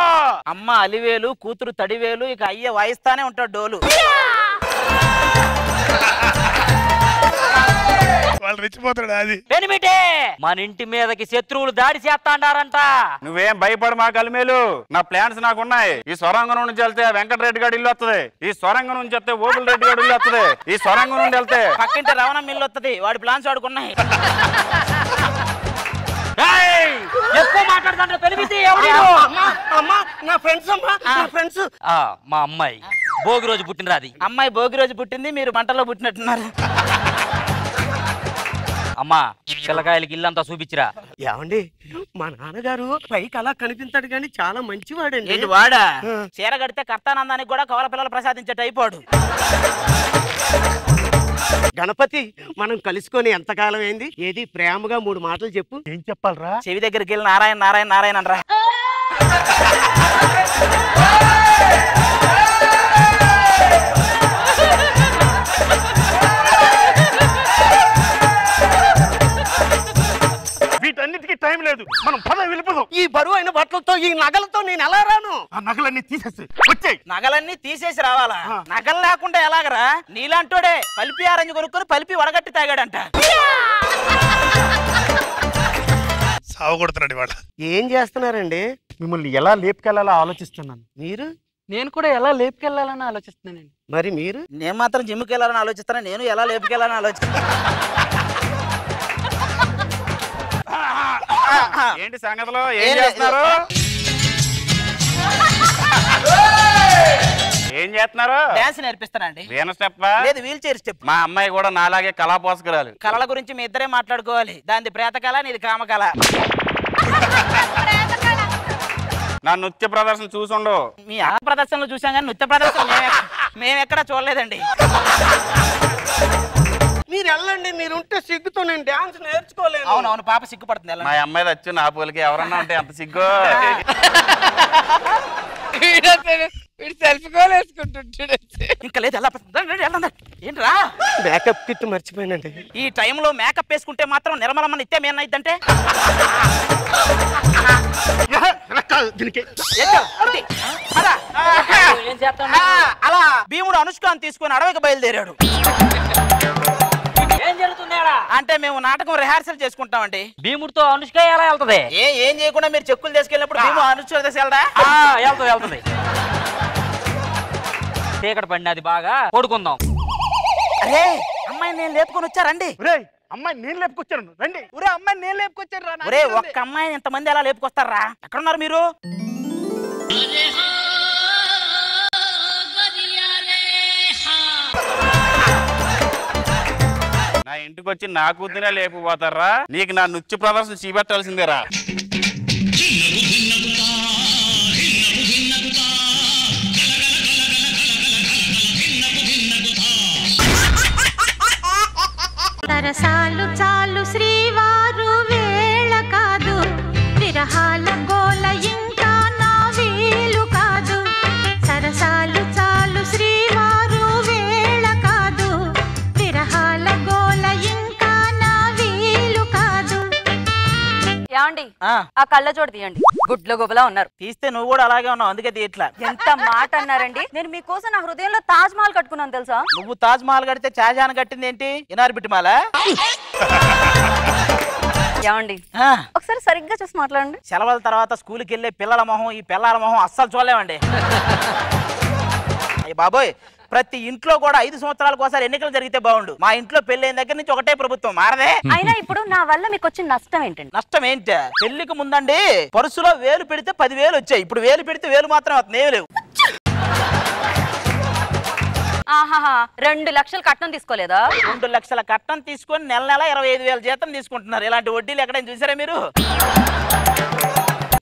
అమ్మ, అలివేలు కూతురు తడివేలు, ఇక అయ్య వాయిస్తానే ఉంటాడు డోలు. వాళ్ళు రెచ్చిపోతాడు. అది బెనిమిటే మన ఇంటి మీదకి శత్రువులు దాడి చేస్తాండారంట. నువ్వేం భయపడు మా కలిమేలు, నా ప్లాన్స్ నాకున్నాయి. ఈ సొరంగం నుంచి వెళ్తే వెంకటరెడ్డి గారి ఇల్లు వస్తుంది, ఈ సొరంగం నుంచి వెళ్తే ఓబుల్ రెడ్డి గారి ఇల్లు వస్తుంది, ఈ సొరంగం నుండి వెళ్తే పక్కింటి రవణం ఇల్లు వస్తుంది. వాడి ప్లాన్స్ వాడుకున్నాయి. ఎక్కువ మాట్లాడుతుంటే పెరిమితే నా ఫ్రెండ్స్ అమ్మా, నా ఫ్రెండ్స్. మా అమ్మాయి భోగి రోజు పుట్టినరాది. అమ్మాయి భోగి రోజు పుట్టింది, మీరు మంటలో పుట్టినట్టున్నారు. అమ్మా పిల్లకాయలకి ఇల్లంతా చూపించిరా. ఏమండి, మా నాన్నగారు పైకి అలా కనిపించాడు కానీ చాలా మంచివాడండి. ఏంటి వాడా? చీర కడితే కర్తానందానికి కూడా కవల పిల్లలు ప్రసాదించే టైపోడు. గణపతి, మనం కలుసుకొని ఎంతకాలం అయింది? ఏది ప్రేమగా 3 మాటలు చెప్పు. ఏం చెప్పాలరా? చెవి దగ్గరికి వెళ్ళి నారాయణ నారాయణ నారాయణ అనరా. వీటన్నిటికీ టైం లేదు, మనం పద వెళ్ళిపోదాం. ఈ బరువు అయిన బట్టలతో, ఈ నగలతో నేను ఎలా రాను? ఆ నగలన్నీ తీసేసి వచ్చేయ్. నగలన్నీ తీసేసి రావాలా? నగలు లేకుండా ఎలాగరా? నీలాంటోడే పల్పి ఆరెంజ్ కొనుక్కొని పల్పి వడగట్టి తాగాడంట. సావగొడుతున్నాడు ఇవాళ. ఏం చేస్తున్నారండి? మిమ్మల్ని ఎలా లేపుకెళ్ళాలో ఆలోచిస్తున్నాను. మీరు? నేను కూడా ఎలా లేపుకెళ్ళాలని ఆలోచిస్తున్నానండి. మరి మీరు? నేను మాత్రం జిమ్కి వెళ్ళాలని ఆలోచిస్తాను. నేను ఎలా లేపుకెళ్ళాలని ఆలోచిస్తాను. ఏంటి సంగతిలో ఏం చేస్తున్నారు? ఏం చేస్తున్నారు? డాన్స్ నేర్పిస్తానండి. వీణ స్టెప్ లేదు, వీల్ చైర్ స్టెప్. మా అమ్మాయి కూడా నాలాగే కళా పోషకురాలు. కళల గురించి మీ ఇద్దరే మాట్లాడుకోవాలి. దానిది ప్రేత కళ, నీది కామ కళ. నా నృత్య ప్రదర్శన చూసుండు. మీ ఆ ప్రదర్శనలు చూసాం కానీ నృత్య ప్రదర్శన మేమెక్కడా చూడలేదండి. మీరు వెళ్ళండి, మీరు ఉంటే సిగ్గుతో నేను డాన్స్ నేర్చుకోలేను. అవునవును, పాప సిగ్గుపడుతుంది. మా అమ్మాయి వచ్చి నా పోలికి ఎవరన్నా ఉంటే ఎంత సిగ్గు. సెల్ఫ్ గోల్ వేసుకుంటుంటాడు. ఇంకా లేదు, ఏంట్రా మేకప్ కిట్ మర్చిపోయానండి. ఈ టైంలో మేకప్ వేసుకుంటే మాత్రం నిర్మలమ్మ నిత్యం ఏమైందంటే అలా భీముడు అనుష్కాన్ని తీసుకుని అడవికి బయలుదేరాడు. ఏం జరుగుతుంది ఆడ? అంటే మేము నాటకం రిహార్సల్ చేసుకుంటామండి. భీముడితో అనుష్క ఎలా వెళ్తది? ఏం చేయకుండా మీరు చెక్కులు తీసుకెళ్ళినప్పుడు భీము అనుష్క తీసుకెళ్ళడా? వెళ్తది. చీకటి పడినది బాగా పడుకుందాం. అరే అమ్మాయి నేను లేపుకొని వచ్చారండి. అమ్మాయి నేను లేపుకొచ్చాను రండి. అమ్మాయి నేను లేపుకొచ్చాను రా. ఒక్క అమ్మాయిని ఎంతమంది ఎలా లేపుకొస్తారా? ఎక్కడున్నారు మీరు? నా ఇంటికి వచ్చి నా కూతురే లేపుపోతారా? నీకు నా నృత్య ప్రదర్శన చూపెట్టాల్సిందేరా. సరసాలు చాలు శ్రీవారు వేళ కాదు, విరహాల గోల ఇంకా నా వీలు కాదు. సరసాలు చాలు శ్రీవారు వేళ కాదు, విరహాల గోల ఇంకా నా వీలు కాదు. ఏమండి ఆ కళ్ళజోడు తీయండి, గుడ్ల గుబలా ఉన్నారు. తీస్తే నువ్వు కూడా అలాగే ఉన్నావు, అందుకే తీయట్లా. ఎంత మాట అన్నారండి. నేను మీకోసం నా హృదయంలో తాజ్ మహల్ కట్టుకున్నాను తెలుసా? నువ్వు తాజ్ మహల్ కడితే షాజహాన్ కట్టింది ఏంటి? ఇనార్ బిట్టిమాల. ఏమండి ఒకసారి సరిగ్గా చూసి మాట్లాడండి. సెలవుల తర్వాత స్కూల్కి వెళ్ళే పిల్లల మొహం, ఈ పిల్లల మొహం అస్సలు చూడలేమండి. అయ్య బాబోయ్, ప్రతి ఇంట్లో కూడా 5 సంవత్సరాలకు ఒకసారి ఎన్నికలు జరిగితే బాగుండు. మా ఇంట్లో పెళ్ళైన దగ్గర నుంచి ఒకటే ప్రభుత్వం మారదే. అయినా ఇప్పుడు నా వల్ల మీకు వచ్చిన నష్టం ఏంటండి? నష్టం ఏంటి? పెళ్లికి ముందండి పరుసులో వేలు పెడితే 10,000 వచ్చాయి. ఇప్పుడు వేలు పెడితే వేలు మాత్రం అవుతుంది, ఏమి లేవు. ఆహాహా 2 లక్షలు కట్నం తీసుకోలేదా? 2 లక్షల కట్నం తీసుకొని నెల 25,000 జీతం తీసుకుంటున్నారు. ఇలాంటి వడ్డీలు ఎక్కడైనా చూసారా మీరు?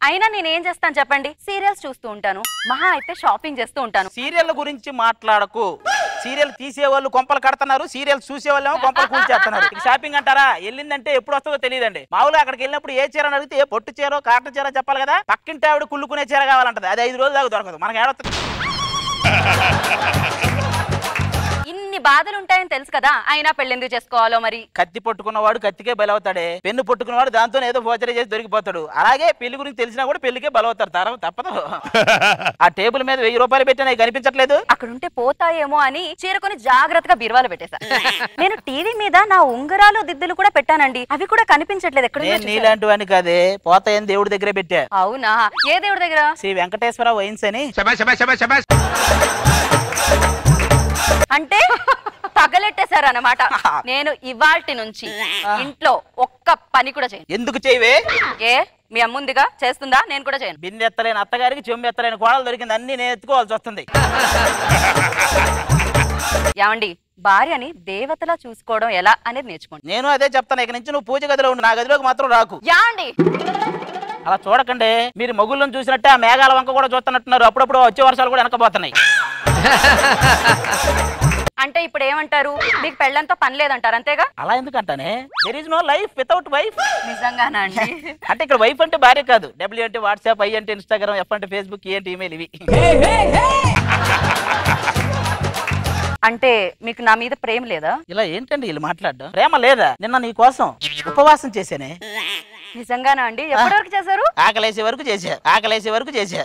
అయినా నేనేం చేస్తాను చెప్పండి? సీరియల్స్ చూస్తూ ఉంటాను, మహా అయితే షాపింగ్ చేస్తూ ఉంటాను. సీరియల్ గురించి మాట్లాడకు. సీరియల్ తీసేవాళ్ళు కొంపలు కడుతున్నారు, సీరియల్ చూసేవాళ్ళేమో కొంపలు కూల్చేస్తున్నారు. షాపింగ్ అంటారా? వెళ్ళిందంటే ఎప్పుడు వస్తుందో తెలియదండి. మామూలుగా అక్కడికి వెళ్ళినప్పుడు ఏ చీర అడిగితే ఏ పొట్టు చీర కాటన్ చీర చెప్పాలి కదా. పక్కింటి ఆవిడ కుళ్ళుకునే చీర కావాలంటది, అది 5 రోజుల దాకా దొరకదు. మనకి ఏడొస్తుంది. ఇన్ని బాధలు ఉంటాయని తెలుసు కదా, అయినా పెళ్ళెందుకు చేసుకోవాలో మరి? కత్తి పట్టుకున్నవాడు కత్తికే బలవుతాడే, పెన్ను పట్టుకున్నవాడు దాంతో ఏదో ఫోచరీ చేసి దొరికిపోతాడు. అలాగే పెళ్లి గురించి తెలిసినా కూడా పెళ్లికే బలవుతారు. తప్పదు. ఆ టేబుల్ మీద 1000 రూపాయలు పెట్టినా కనిపించట్లేదు. అక్కడ ఉంటే పోతాయేమో అని చీరకొని జాగ్రత్తగా బీరువాలో పెట్టేశా. నేను టీవీ మీద నా ఉంగరాలు దిద్దులు కూడా పెట్టానండి, అవి కూడా కనిపించట్లేదు. ఎక్కడ నీలాంటి వాడిని కాదే, పోతాయని దేవుడి దగ్గర పెట్టా. అవునా? ఏ దేవుడి దగ్గర? శ్రీ వెంకటేశ్వర వైన్స్ అని. అంటే తగలెట్టేశారన్నమాట. నేను ఇవాల్టి నుంచి ఇంట్లో ఒక్క పని కూడా చేయను. ఎందుకు చేయవే? ఏ మీ అమ్ముందిగా చేస్తుందా? నేను కూడా చేయను. బిందె ఎత్తలేని అత్తగారికి చెంబు ఎత్తలేని కోడలు దొరికింది, అన్ని నేను ఎత్తుకోవాల్సి వస్తుంది. ఏమండి, భార్యని దేవతలా చూసుకోవడం ఎలా అనేది నేర్చుకోండి. నేను అదే చెప్తాను. ఇక నుంచి నువ్వు పూజ గదిలో ఉండు, నా గదిలోకి మాత్రం రాకు. యాండి అలా చూడకండి. మీరు మొగుళ్ళని చూసినట్టే ఆ మేఘాల వంక కూడా చూస్తున్నట్టున్నారు. అప్పుడప్పుడు వచ్చే వర్షాలు కూడా వెనకపోతున్నాయి. అంటే ఇప్పుడు ఏమంటారు? మీకు పెళ్ళంతో పని లేదంటారు, అంతేగా? అలా ఎందుకంటానే? There is no life without wife. నిజంగానా అండి? అంటే ఇక్కడ వైఫ్ అంటే భార్య కాదు. W అంటే వాట్సాప్, I అంటే ఇన్స్టాగ్రామ్, F అంటే ఫేస్బుక్, E అంటే ఈమెయిల్. ఇవి అంటే మీకు నా మీద ప్రేమ లేదా? ఇలా ఏంటండి వీళ్ళు మాట్లాడడం? ప్రేమ లేదా? నిన్న నీ కోసం ఉపవాసం చేశానే. నిజంగానా అండి? ఎప్పటి వరకు చేశారు? ఆకలేసే వరకు చేశా.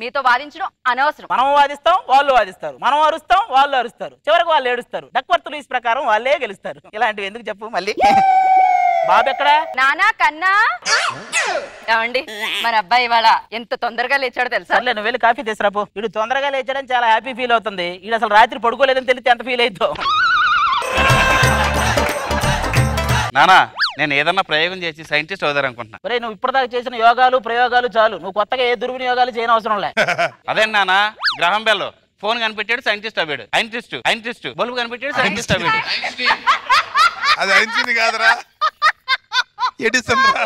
మీతో వాదించడం అనవసరం. మనం వాదిస్తాం, వాళ్ళు వాదిస్తారు. మనం అరుస్తాం, వాళ్ళు అరుస్తారు. చివరికి వాళ్ళు ఏడుస్తారు. డక్వర్త్ లూయిస్ ప్రకారం వాళ్ళే గెలుస్తారు. ఇలాంటివి ఎందుకు చెప్పు మళ్ళీ. బాబు ఎక్కడా? నానా కన్నా. ఏమండి, మన అబ్బాయి ఇవాళ ఎంత తొందరగా లేచాడో తెలుసా? సర్లే, నువ్వు వెళ్ళి కాఫీ తీసుకురాపో. వీడు తొందరగా లేచాడని చాలా హ్యాపీ ఫీల్ అవుతుంది. వీడు అసలు రాత్రి పడుకోలేదని తెలిస్తే ఎంత ఫీల్ అవుతుందో. నానా, నేను ఏదన్నా ప్రయోగం చేసి సైంటిస్ట్ అవుతారనుకుంటున్నా. ఒరే, నువ్వు ఇప్పటిదాకా చేసిన యోగాలు ప్రయోగాలు చాలు. నువ్వు కొత్తగా ఏ దుర్వినియోగాలు చేయని అవసరం లే. అదే నానా, గ్రహం బెల్ ఫోన్ కనిపెట్టాడు, సైంటిస్ట్ అవ్వాడు. సైంటిస్ట్ బల్బు కనిపెట్టాడు, సైంటిస్ట్ అవ్వాడు. అది ఐన్స్టీన్ కాదురా, ఎడిసన్ రా.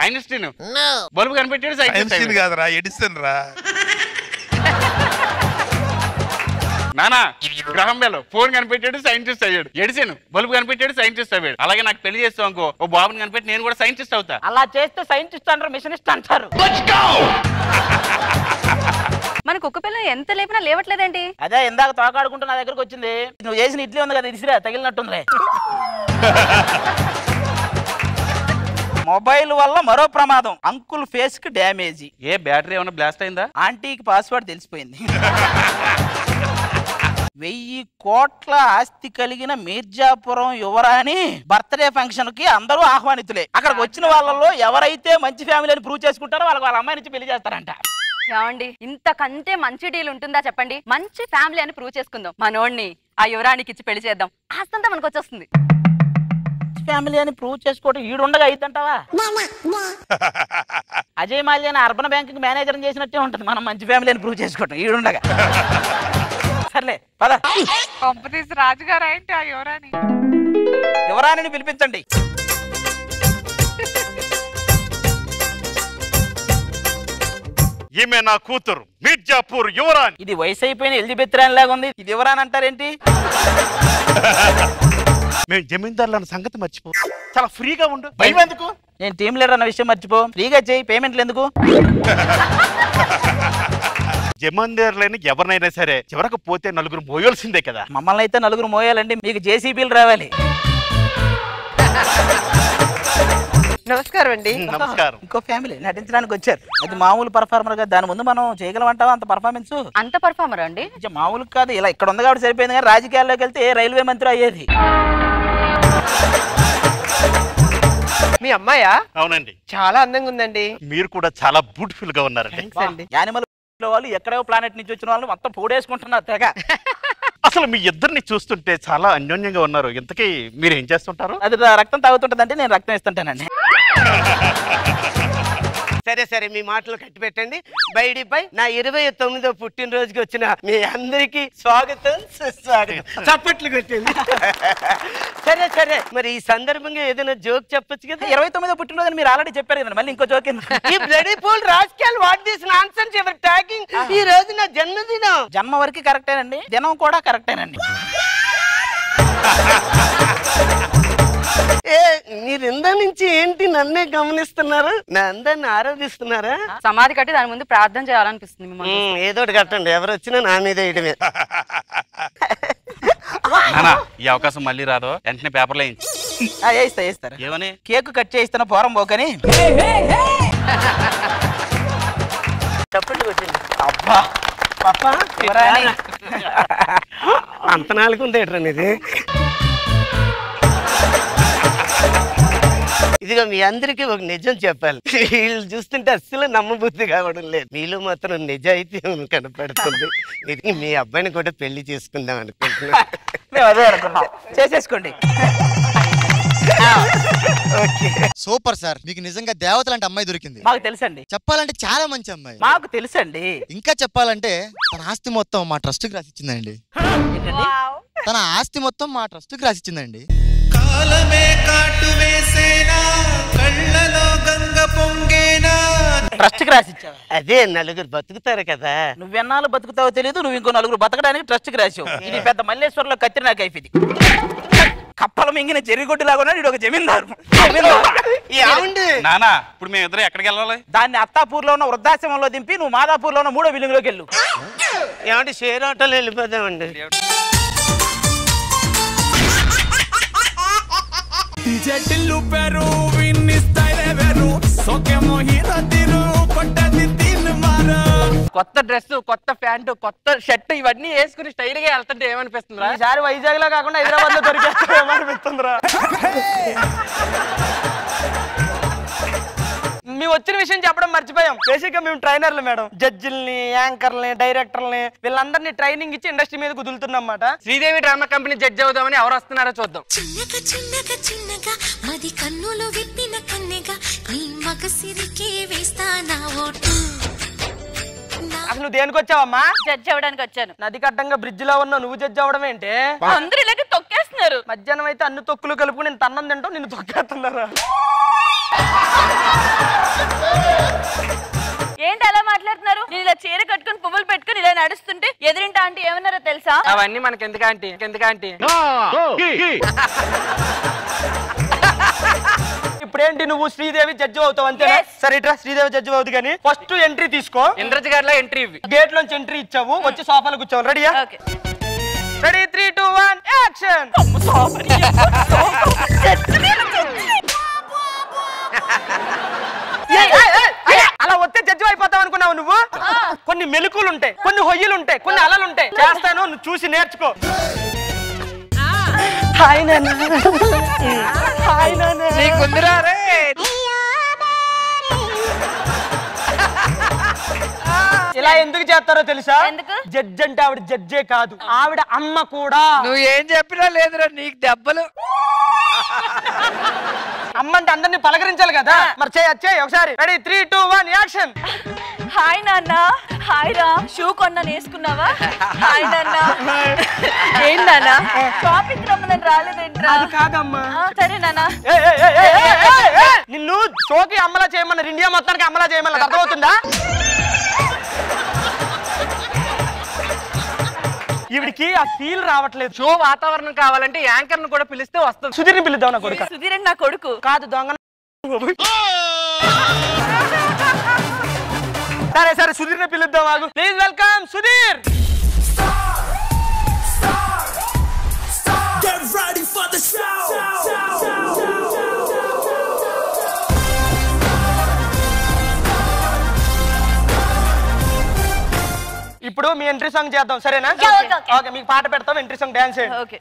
ఐన్స్టీన్ బల్బు కనిపెట్టాడు, ఐన్స్టీన్ కాదురా, ఎడిసన్ రా. నానా, గ్రహం బెల్ ఫోన్ కనిపెట్టాడు, సైంటిస్ట్ అయ్యాడు. ఎడిసన్ బల్బు కనిపెట్టాడు, సైంటిస్ట్ అయ్యాడు. అలాగే నాకు పెళ్లి చేస్తావు అనుకో, ఓ బాబుని కనిపెట్టి నేను కూడా సైంటిస్ట్ అవుతా. అలా చేస్తే సైంటిస్ట్ అంటారు, మిషనిస్ట్ అంటారు. మన కుక్క పిల్ల ఎంత లేపినా లేవట్లేదేంటి? అదే ఇందాక తోకాడుకుంటూ నా దగ్గరకు వచ్చింది. నువ్వు చేసిన ఇడ్లీ ఉంది కదా, ఇసిరా తగిలినట్టుంది. మొబైల్ వల్ల మరో ప్రమాదం. అంకుల్ ఫేస్ కి డ్యామేజ్. ఏ బ్యాటరీ ఏమైనా బ్లాస్ట్ అయిందా? ఆంటీకి పాస్వర్డ్ తెలిసిపోయింది. 1000 కోట్ల ఆస్తి కలిగిన మీర్జాపురం యువరాణి బర్త్డే ఫంక్షన్ కి అందరూ ఆహ్వానితులే. అక్కడికి వచ్చిన వాళ్ళలో ఎవరైతే మంచి ఫ్యామిలీ అని ప్రూవ్ చేసుకుంటారో వాళ్ళకి వాళ్ళ అమ్మాయి నుంచి పెళ్లి చేస్తారంట. ఏమండి ఇంతకంటే మంచి డీల్ ఉంటుందా చెప్పండి? మంచి ఫ్యామిలీ అని ప్రూవ్ చేసుకుందాం, మనోడిని ఆ యువరానికి ఇచ్చి పెళ్లి చేద్దాం, ఆస్తంతా మనకు వచ్చేస్తుంది. ఫ్యామిలీ అని ప్రూవ్ చేసుకోవడం ఈడుండగా అయితంటావా? అజయ్ మాల్యాని అర్బన్ బ్యాంక్ మేనేజర్ చేసినట్టే ఉంటుంది మనం మంచి ఫ్యామిలీ అని ప్రూవ్ చేసుకోవడం ఈడుండగా. సర్లే పద. కంపెనీస్ రాజుగారు ఏంటి ఆ యువరాణి? యువరాణిని పిలిపించండి. ఈమె నా కూతురు మీర్జాపూర్ యువరాణి. ఇది వయసు అయిపోయిన ఎలిజబెత్ రాణి లాగా ఉంది, ఇది యువరాణి అంటారేంటి? మేము జమీందారుల సంగతి మర్చిపో, చాలా ఫ్రీగా ఉండు. భయం ఎందుకు? నేను టీం లీడర్ అన్న విషయం మర్చిపో, ఫ్రీగా చేయి, పేమెంట్లు ఎందుకు? జమీందారులని ఎవరినైనా సరే చివరకు పోతే నలుగురు మోయాల్సిందే కదా. మమ్మల్ని అయితే నలుగురు మోయాలండి, మీకు జేసీబీలు రావాలి. నమస్కారం అండి. నమస్కారం. ఇంకో ఫ్యామిలీ నటించడానికి వచ్చారు. అది మామూలు పర్ఫార్మర్ గా, దాని ముందు మనం చేయగలమంటావా అంత పర్ఫార్మెన్స్? అంత పర్ఫార్మర్ అండి? మామూలు కాదు, ఇలా ఇక్కడ ఉంది కాబట్టి సరిపోయింది, కానీ రాజకీయాల్లోకి వెళ్తే రైల్వే మంత్రి అయ్యేది. మీ అమ్మాయా? అవునండి. చాలా అందంగా ఉందండి. మీరు కూడా చాలా బ్యూటిఫుల్ గా ఉన్నారండి. యానిమల్ వాళ్ళు ఎక్కడో ప్లానెట్ నుంచి వచ్చిన వాళ్ళు మొత్తం పూడేసుకుంటున్నారు తెగ. అసలు మీ ఇద్దరిని చూస్తుంటే చాలా అన్యోన్యంగా ఉన్నారు. ఇంతకీ మీరు ఏం చేస్తుంటారు? అది రక్తం తాగుతుంటదంటే నేను రక్తం ఇస్తుంటానండి. సరే సరే, మీ మాటలు కట్టి పెట్టండి. బయటిపై నా 29వ పుట్టినరోజుకి వచ్చిన మీ అందరికి స్వాగతం సుస్వాగతం. చప్పట్లు కొట్టింది. సరే సరే, మరి ఈ సందర్భంగా ఏదైనా జోక్ చెప్పొచ్చు కదా? 29వ పుట్టినరోజు మీరు ఆల్రెడీ చెప్పారు కదా, మళ్ళీ ఇంకో జోక్. ఈ bloody fool rascal, what this nonsense your talking? ఈ రోజు నా జన్మదినం. జన్మ వరకు కరెక్టేనండి, దినం కూడా కరెక్టేనండి. మీరు ఇందా నుంచి ఏంటి నన్నే గమనిస్తున్నారు? నా అందాన్ని ఆరాధిస్తున్నారా? సమాధి కట్టి దాని ముందు ప్రార్థన చేయాలనిపిస్తుంది మిమ్మల్ని. ఏదో ఒకటి కట్టండి, ఎవరు వచ్చినా నా మీద వేయడమే. ఈ అవకాశం మళ్ళీ రాదు, వెంటనే పేపర్లో వేస్తారు. ఏమని? కేక్ కట్ చేయిస్తున్న పోరం పోకని. చప్పట్లు కొట్టింది. అబ్బా పాప అంత నాలుగుంది ఏట్రా ఇది. ఇదిగో మీ అందరికీ ఒక నిజం చెప్పాలి. వీళ్ళు చూస్తుంటే అస్సలు నమ్మబుద్ధి కావడం లేదు. మీలో మాత్రం నిజాయితీ కనపడుతుంది. మీ అబ్బాయిని కూడా పెళ్లి చేసుకుందాం అనుకుంటున్నా. చేసేసుకోండి. సూపర్ సార్, మీకు నిజంగా దేవత లాంటి అమ్మాయి దొరికింది. మాకు తెలుసండి. చెప్పాలంటే చాలా మంచి అమ్మాయి. మాకు తెలుసండి. ఇంకా చెప్పాలంటే తన ఆస్తి మొత్తం మా ట్రస్ట్ కి రాసిచ్చిందండి. తన ఆస్తి మొత్తం మా ట్రస్ట్ కి రాసిచ్చిందండి. కాలమే కాటు వేసేనా, కళ్ళలో గంగ పొంగేనా. ట్రస్ట్ కి రాసిచ్చావు? అదే నలుగురు బతుకుతారు కదా. నువ్వెన్నాళ్ళు బతుకుతావో తెలియదు, నువ్వు ఇంకో నలుగురు బతకడానికి ట్రస్ట్ కి రాసావు. ఇది పెద్ద మల్లేశ్వరంలో కత్తిరి నాకు అయిపోయింది. కప్పల మింగిన చెరిగొడ్డు లాగా ఉన్నాడు ఒక జమీందారు. నానా ఇప్పుడు మేము ఇద్దరు ఎక్కడికి వెళ్ళాలి? దాన్ని అత్తాపూర్ లో ఉన్న వృద్ధాశ్రమంలో దింపి నువ్వు మాదాపూర్ లో ఉన్న 3వ బిల్డింగ్ లోకి వెళ్ళు. ఏమంటే షేర్ ఆటోలో వెళ్ళిపోదామండి. కొత్త డ్రెస్, కొత్త ప్యాంటు, కొత్త షర్ట్ ఇవన్నీ వేసుకుని స్టైల్ గా వెళ్తుంటే ఏమనిపిస్తుందిరా? ఈసారి వైజాగ్ లో కాకుండా హైదరాబాద్ లో దొరికేస్తా ఏమనిపిస్తుందిరా? మేము వచ్చిన విషయం చెప్పడం మర్చిపోయాం. బేసిక్ గా మేము ట్రైనర్లు మేడం. జడ్జిల్ని, యాంకర్లని, డైరెక్టర్లని వీళ్ళందరినీ ట్రైనింగ్ ఇచ్చి ఇండస్ట్రీ మీద కుదులుతున్నమాట. శ్రీదేవి డ్రామా కంపెనీ జడ్జి అవుదామని ఎవరు వస్తున్నారో చూద్దాం. చిన్నగా చిన్నగా చిన్నగా మది కన్నులు విప్పిన కన్నెగా నీ మగసిరికే వేస్తానా ఓటు. అసలు నువ్వు దేనికి వచ్చావమ్మా? జడ్జి అవ్వడానికి వచ్చాను. నది కట్టంగా బ్రిడ్జ్ లో ఉన్నావు, నువ్వు జడ్జి అవ్వడం ఏంటి? అందరూ ఇలాగే తొక్కేస్తున్నారు. మధ్యాహ్నం అయితే అన్ని తొక్కులు కలుపుకుని నేను తన్నం తింటావు, నిన్ను తొక్కేస్తున్నారా? ఏంటి అలా మాట్లాడుతున్నారు? నేను ఇలా చీర కట్టుకుని పువ్వులు పెట్టుకుని ఇలా నడుస్తుంటే ఎదురింటి ఆంటీ ఏమన్నారో తెలుసా? అవన్నీ మనకి ఎందుకు ఆంటీ, ఎందుకు ఆంటీ? ఇప్పుడేంటి నువ్వు శ్రీదేవి జడ్జి అవుతావు అంతేనా? సరే ఇట్రా, శ్రీదేవి జడ్జి అవుతుంది కానీ ఫస్ట్ ఎంట్రీ తీసుకో. ఇంద్రజ గారిలో ఎంట్రీ ఇవ్వి. గేట్ లోంచి ఎంట్రీ ఇచ్చావు, వచ్చి సోఫాలో కూర్చోవాలి. రెడీయా? Ready 3, 2, 1 action. అలా అలా వస్తే జడ్జి అయిపోతావు అనుకున్నావు నువ్వు? కొన్ని మెలుకులు ఉంటాయి, కొన్ని హొయ్యలు ఉంటాయి, కొన్ని అలలు ఉంటాయి. చేస్తాను, నువ్వు చూసి నేర్చుకో. హాయ్ నాన్న. హాయ్ నాన్న. నీకుందిరా రే. ఇలా ఎందుకు చేస్తారో తెలుసా? జడ్జి అంటే ఆవిడ జడ్జే కాదు, ఆవిడ అమ్మ కూడా. నువ్వు ఏం చెప్పినా లేదురా నీకు దెబ్బలు. అమ్మ అంటే అందరినీ పలకరించాలి కదా, మరి చేయి ఒకసారి. Ready 3, 2, 1 action. హాయ్ నాన్న. హాయ్ రా. షూ కొన్నా వేసుకున్నావా? హాయ్ నాన్న. ఏంటి నాన్న షాపింగ్ రమ్మని రాలేదేంట్రా? అది కాదమ్మా. సరే నాన్న. నిన్ను షోకి అమ్మలా చేయమన్నారు, ఇండియా మొత్తానికి అమ్మలా చేయమన్నారు, అర్థమవుతుందా? ఈవిడికి ఆ ఫీల్ రావట్లేదు. షో వాతావరణం కావాలంటే యాంకర్ ను కూడా పిలిస్తే వస్తుంది. సుధీర్ని పిలుద్దాం. నా కొడుకు. సుధీర్ నా కొడుకు కాదు, దొంగ. సరే సుధీర్ని పిలుద్దాం. ఆగు. Please welcome Sudheer. ఇప్పుడు మీ ఎంట్రీ సాంగ్ చేద్దాం, సరేనా? ఓకే, మీకు పాట పెడతాం, ఎంట్రీ సాంగ్ డాన్స్ చేయండి. ఓకే.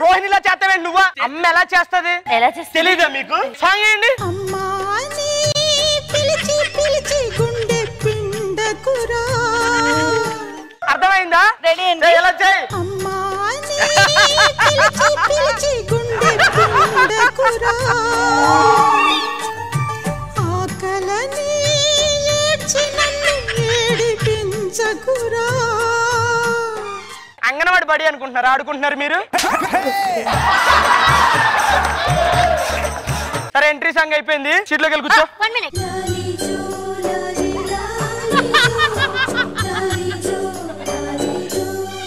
రోహిణిలా చేస్తావేంటి నువ్వు? అమ్మ ఎలా చేస్తది? తెలీదా మీకు? సాంగ్ ఏంటి? అర్థమైందా? రెడీ అండి. ఎలా చేయి? అంగన్వాడి బడి అనుకుంటున్నారు, ఆడుకుంటున్నారు మీరు. సరే, ఎంట్రీ సాంగ్ అయిపోయింది, సీట్లోకి వెళ్ళి కూర్చో.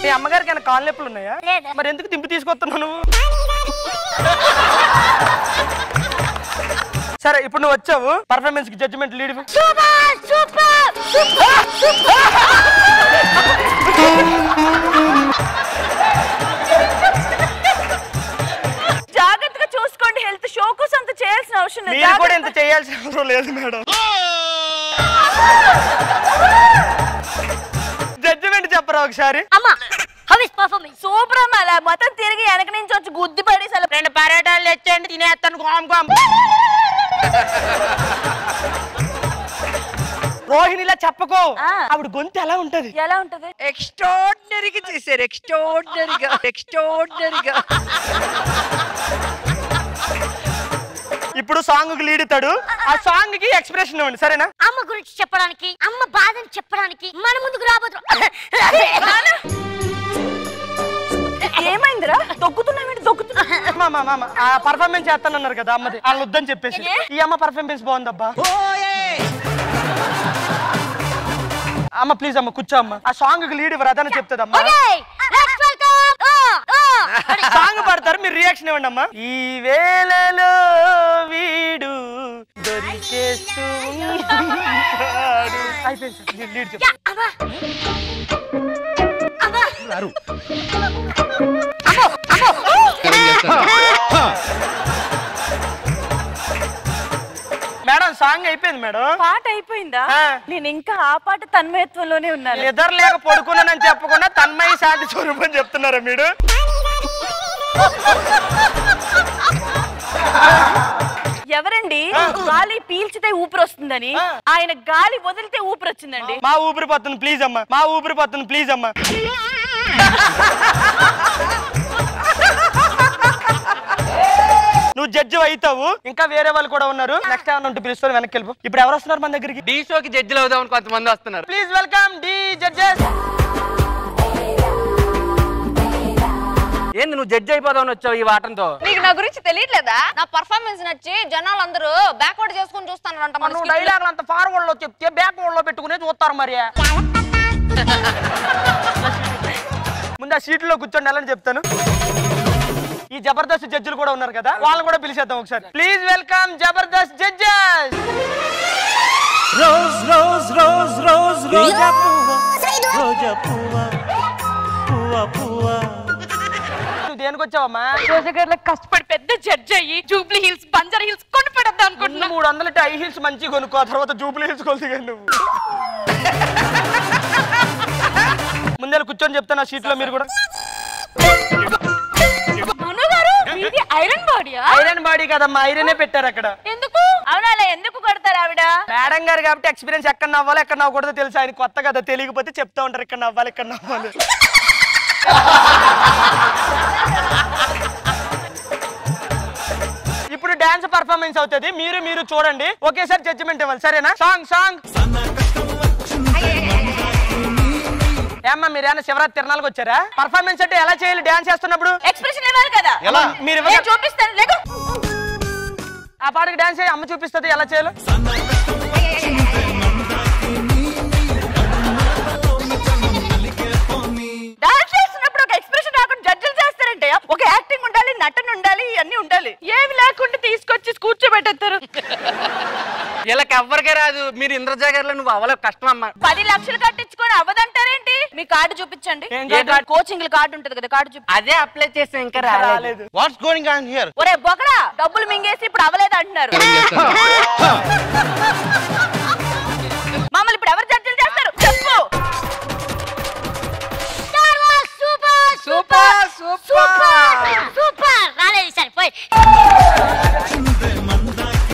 మీ అమ్మగారికి ఏమైనా కాళ్ళ నొప్పులు ఉన్నాయా? మరి ఎందుకు దింపి తీసుకొస్తున్నావు నువ్వు? సరే, ఇప్పుడు నువ్వు వచ్చావు, పర్ఫార్మెన్స్ కి జడ్జిమెంట్ లీడ్. జాగ్రత్తగా చూసుకోండి, హెల్త్ షో కోసం అంత చేయాల్సిన అవసరం లేదు. మీరు కూడా ఇంత చేయాల్సిన అవసరం లేదు మేడం. జడ్జిమెంట్ చెప్పరా ఒకసారి? సూపర్ అమ్మా. అలా మొత్తం తిరిగి వెనక నుంచి వచ్చి గుద్ది పడి 2 పరాటాలు తెచ్చండి, తినేస్తాను. గోమ్ గోమ్. రోహిణిలా చెప్పకో, ఆవిడ గొంతు ఎలా ఉంటది? ఎలా ఉంటది? ఎక్స్ట్రాడినరీగా చేశారు, ఎక్స్ట్రాడినరీగా. ఇప్పుడు సాంగ్ కి లీడ్ ఇస్తాడు, ఆ సాంగ్ కి ఎక్స్ప్రెషన్ ఇవ్వండి, సరేనా? అమ్మ గురించి చెప్పడానికి, అమ్మ బాధని చెప్పడానికి మన ముందుకు రాబోతున్నా. ఏమైందిరా? దొక్కుతున్నా ఆ పర్ఫార్మెన్స్ చేస్తానన్నారు కదా అమ్మది, వాళ్ళు వద్దని చెప్పేసి. ఈ అమ్మ పర్ఫార్మెన్స్ బాగుందబ్బా. అమ్మ ప్లీజ్ అమ్మ కూర్చో అమ్మ. ఆ సాంగ్ కి లీడ్ ఇవ్వరు, అదని చెప్తుంది అమ్మ. సాంగ్ పాడతారు, మీరు రియాక్షన్ ఇవ్వండి అమ్మా. ఈ వేళలో వీడు దొరికేస్తూ అయిపోయింది. లీడ్ చెప్పు. మేడం సాంగ్ అయిపోయింది మేడం. పాట అయిపోయిందా? నేను ఇంకా ఆ పాట తన్మయత్వంలోనే ఉన్నాను. నిద్ర లేక పడుకున్నానని చెప్పకుండా తన్మయ శాంతి స్వరూపం చెప్తున్నారా మీరు? ఎవరండి గాలి పీల్చితే ఊపిరి వస్తుందని, ఆయన గాలి వదిలితే ఊపిరి వచ్చిందండి. మా ఊపిరి పడుతుంది ప్లీజ్ అమ్మా, మా ఊపిరి పడుతుంది ప్లీజ్ అమ్మా. నువ్వు జడ్జి అవుతావు, ఇంకా వేరే వాళ్ళు కూడా ఉన్నారు. నెక్స్ట్ ఏమన్నా ఉంటే పిలుస్తారు, వెనక్కి వెళ్ళిపో. ఇప్పుడు ఎవరు వస్తున్నారు మన దగ్గరికి? డి షోకి జడ్జిలు అవుదామని కొంతమంది వస్తున్నారు. Please welcome the judges. ఏంది నువ్వు జడ్జి అయిపోదామని వచ్చావు ఈ వాటంతో? నీకు నా గురించి తెలియట్లేదా? నా పర్ఫార్మెన్స్ నచ్చి జనాలు అందరూ బ్యాక్వర్డ్ చేసుకుని చూస్తానంట. నువ్వు డైలాగ్ అంత ఫార్వర్డ్ లో చెప్తే బ్యాక్వర్డ్ లో పెట్టుకునే చూస్తారు మరి. ముందు ఆ సీట్లో కూర్చోండి అని చెప్తాను. ఈ జబర్దస్త్ జడ్జిలు కూడా ఉన్నారు కదా, వాళ్ళని కూడా పిలిచేద్దాం ఒకసారి. Please welcome Jabardasth judges. Rose rose rose rose రోజా పువ్వా, రోజా పువ్వా, పువ్వా పువ్వా నువ్వు దేనికి వచ్చావమ్మా? రోజుగారులకు కష్టపడి పెద్ద జడ్జ్ అయ్యి జూబ్లీ హిల్స్ బంజారా హిల్స్ కొని పెడద్దాం అనుకుంటున్నా. 300 హై హిల్స్ మంచి కొనుక్కో, తర్వాత జూబ్లీ హిల్స్ కొలుతుగా నువ్వు. ముందే కూర్చొని చెప్తాను సీట్ లో మీరు కూడా. ఐరన్ బాడీ ఐరన్ బాడీ కదమ్మా, ఐరనే పెట్టారు అక్కడ. ఎందుకు? అవునాలే, ఎందుకు కొడతారు ఆవిడ? మేడం గారు కాబట్టి ఎక్స్పీరియన్స్ ఎక్కడ నవ్వాలో ఎక్కడ నవ్వకూడదో తెలుసు. ఆయన కొత్త కదా, తెలియకపోతే చెప్తా ఉంటారు ఇక్కడ నవ్వాలి ఇక్కడ నవ్వాలి. ఇప్పుడు డాన్స్ పర్ఫార్మెన్స్ అవుతుంది, మీరు చూడండి, ఒకేసారి జడ్జిమెంట్ ఇవ్వాలి, సరేనా? సాంగ్ ఏమ్మా మీరేనా శివరాత్రి తిరణాలకు వచ్చారా? పర్ఫార్మెన్స్ అంటే ఎలా చేయాలి? డాన్స్ చేస్తున్నప్పుడు ఎక్స్ప్రెషన్ ఇవ్వాలి కదా. మీరు చూపిస్తాను లేకు. ఆ పాటకి డాన్స్ చేయి, అమ్మ చూపిస్తుంది ఎలా చేయాలో. డాన్స్ చేస్తున్నప్పుడు ఒక ఎక్స్ప్రెషన్ రాకుండా జడ్జిలు చేస్తారంటే ఒక యాక్టింగ్ ఉండాలి, నటన ఉండాలి, అన్ని ఉండాలి. ఏమి లేకుండా తీసుకొచ్చి కూర్చోబెట్టేస్తారు. వీళ్ళకి ఎవ్వరికే రాదు. మీరు ఇంద్రజాగర్లో నువ్వు అవ్వలేవు, కష్టం అమ్మా. 10 లక్షలు కట్టించుకొని అవ్వదంటారేంటి? మీ కార్డు చూపించండి. కోచింగ్ కార్డు ఉంటది కదా, కార్డు చూపి. అదే అప్లై చేస్తే ఇంకా రాలేదు. What's going on here? ఒరే బొకడా, డబ్బులు మింగేసి ఇప్పుడు అవ్వలేదు అంటున్నారు. మమ్మల్ని ఇప్పుడు ఎవరు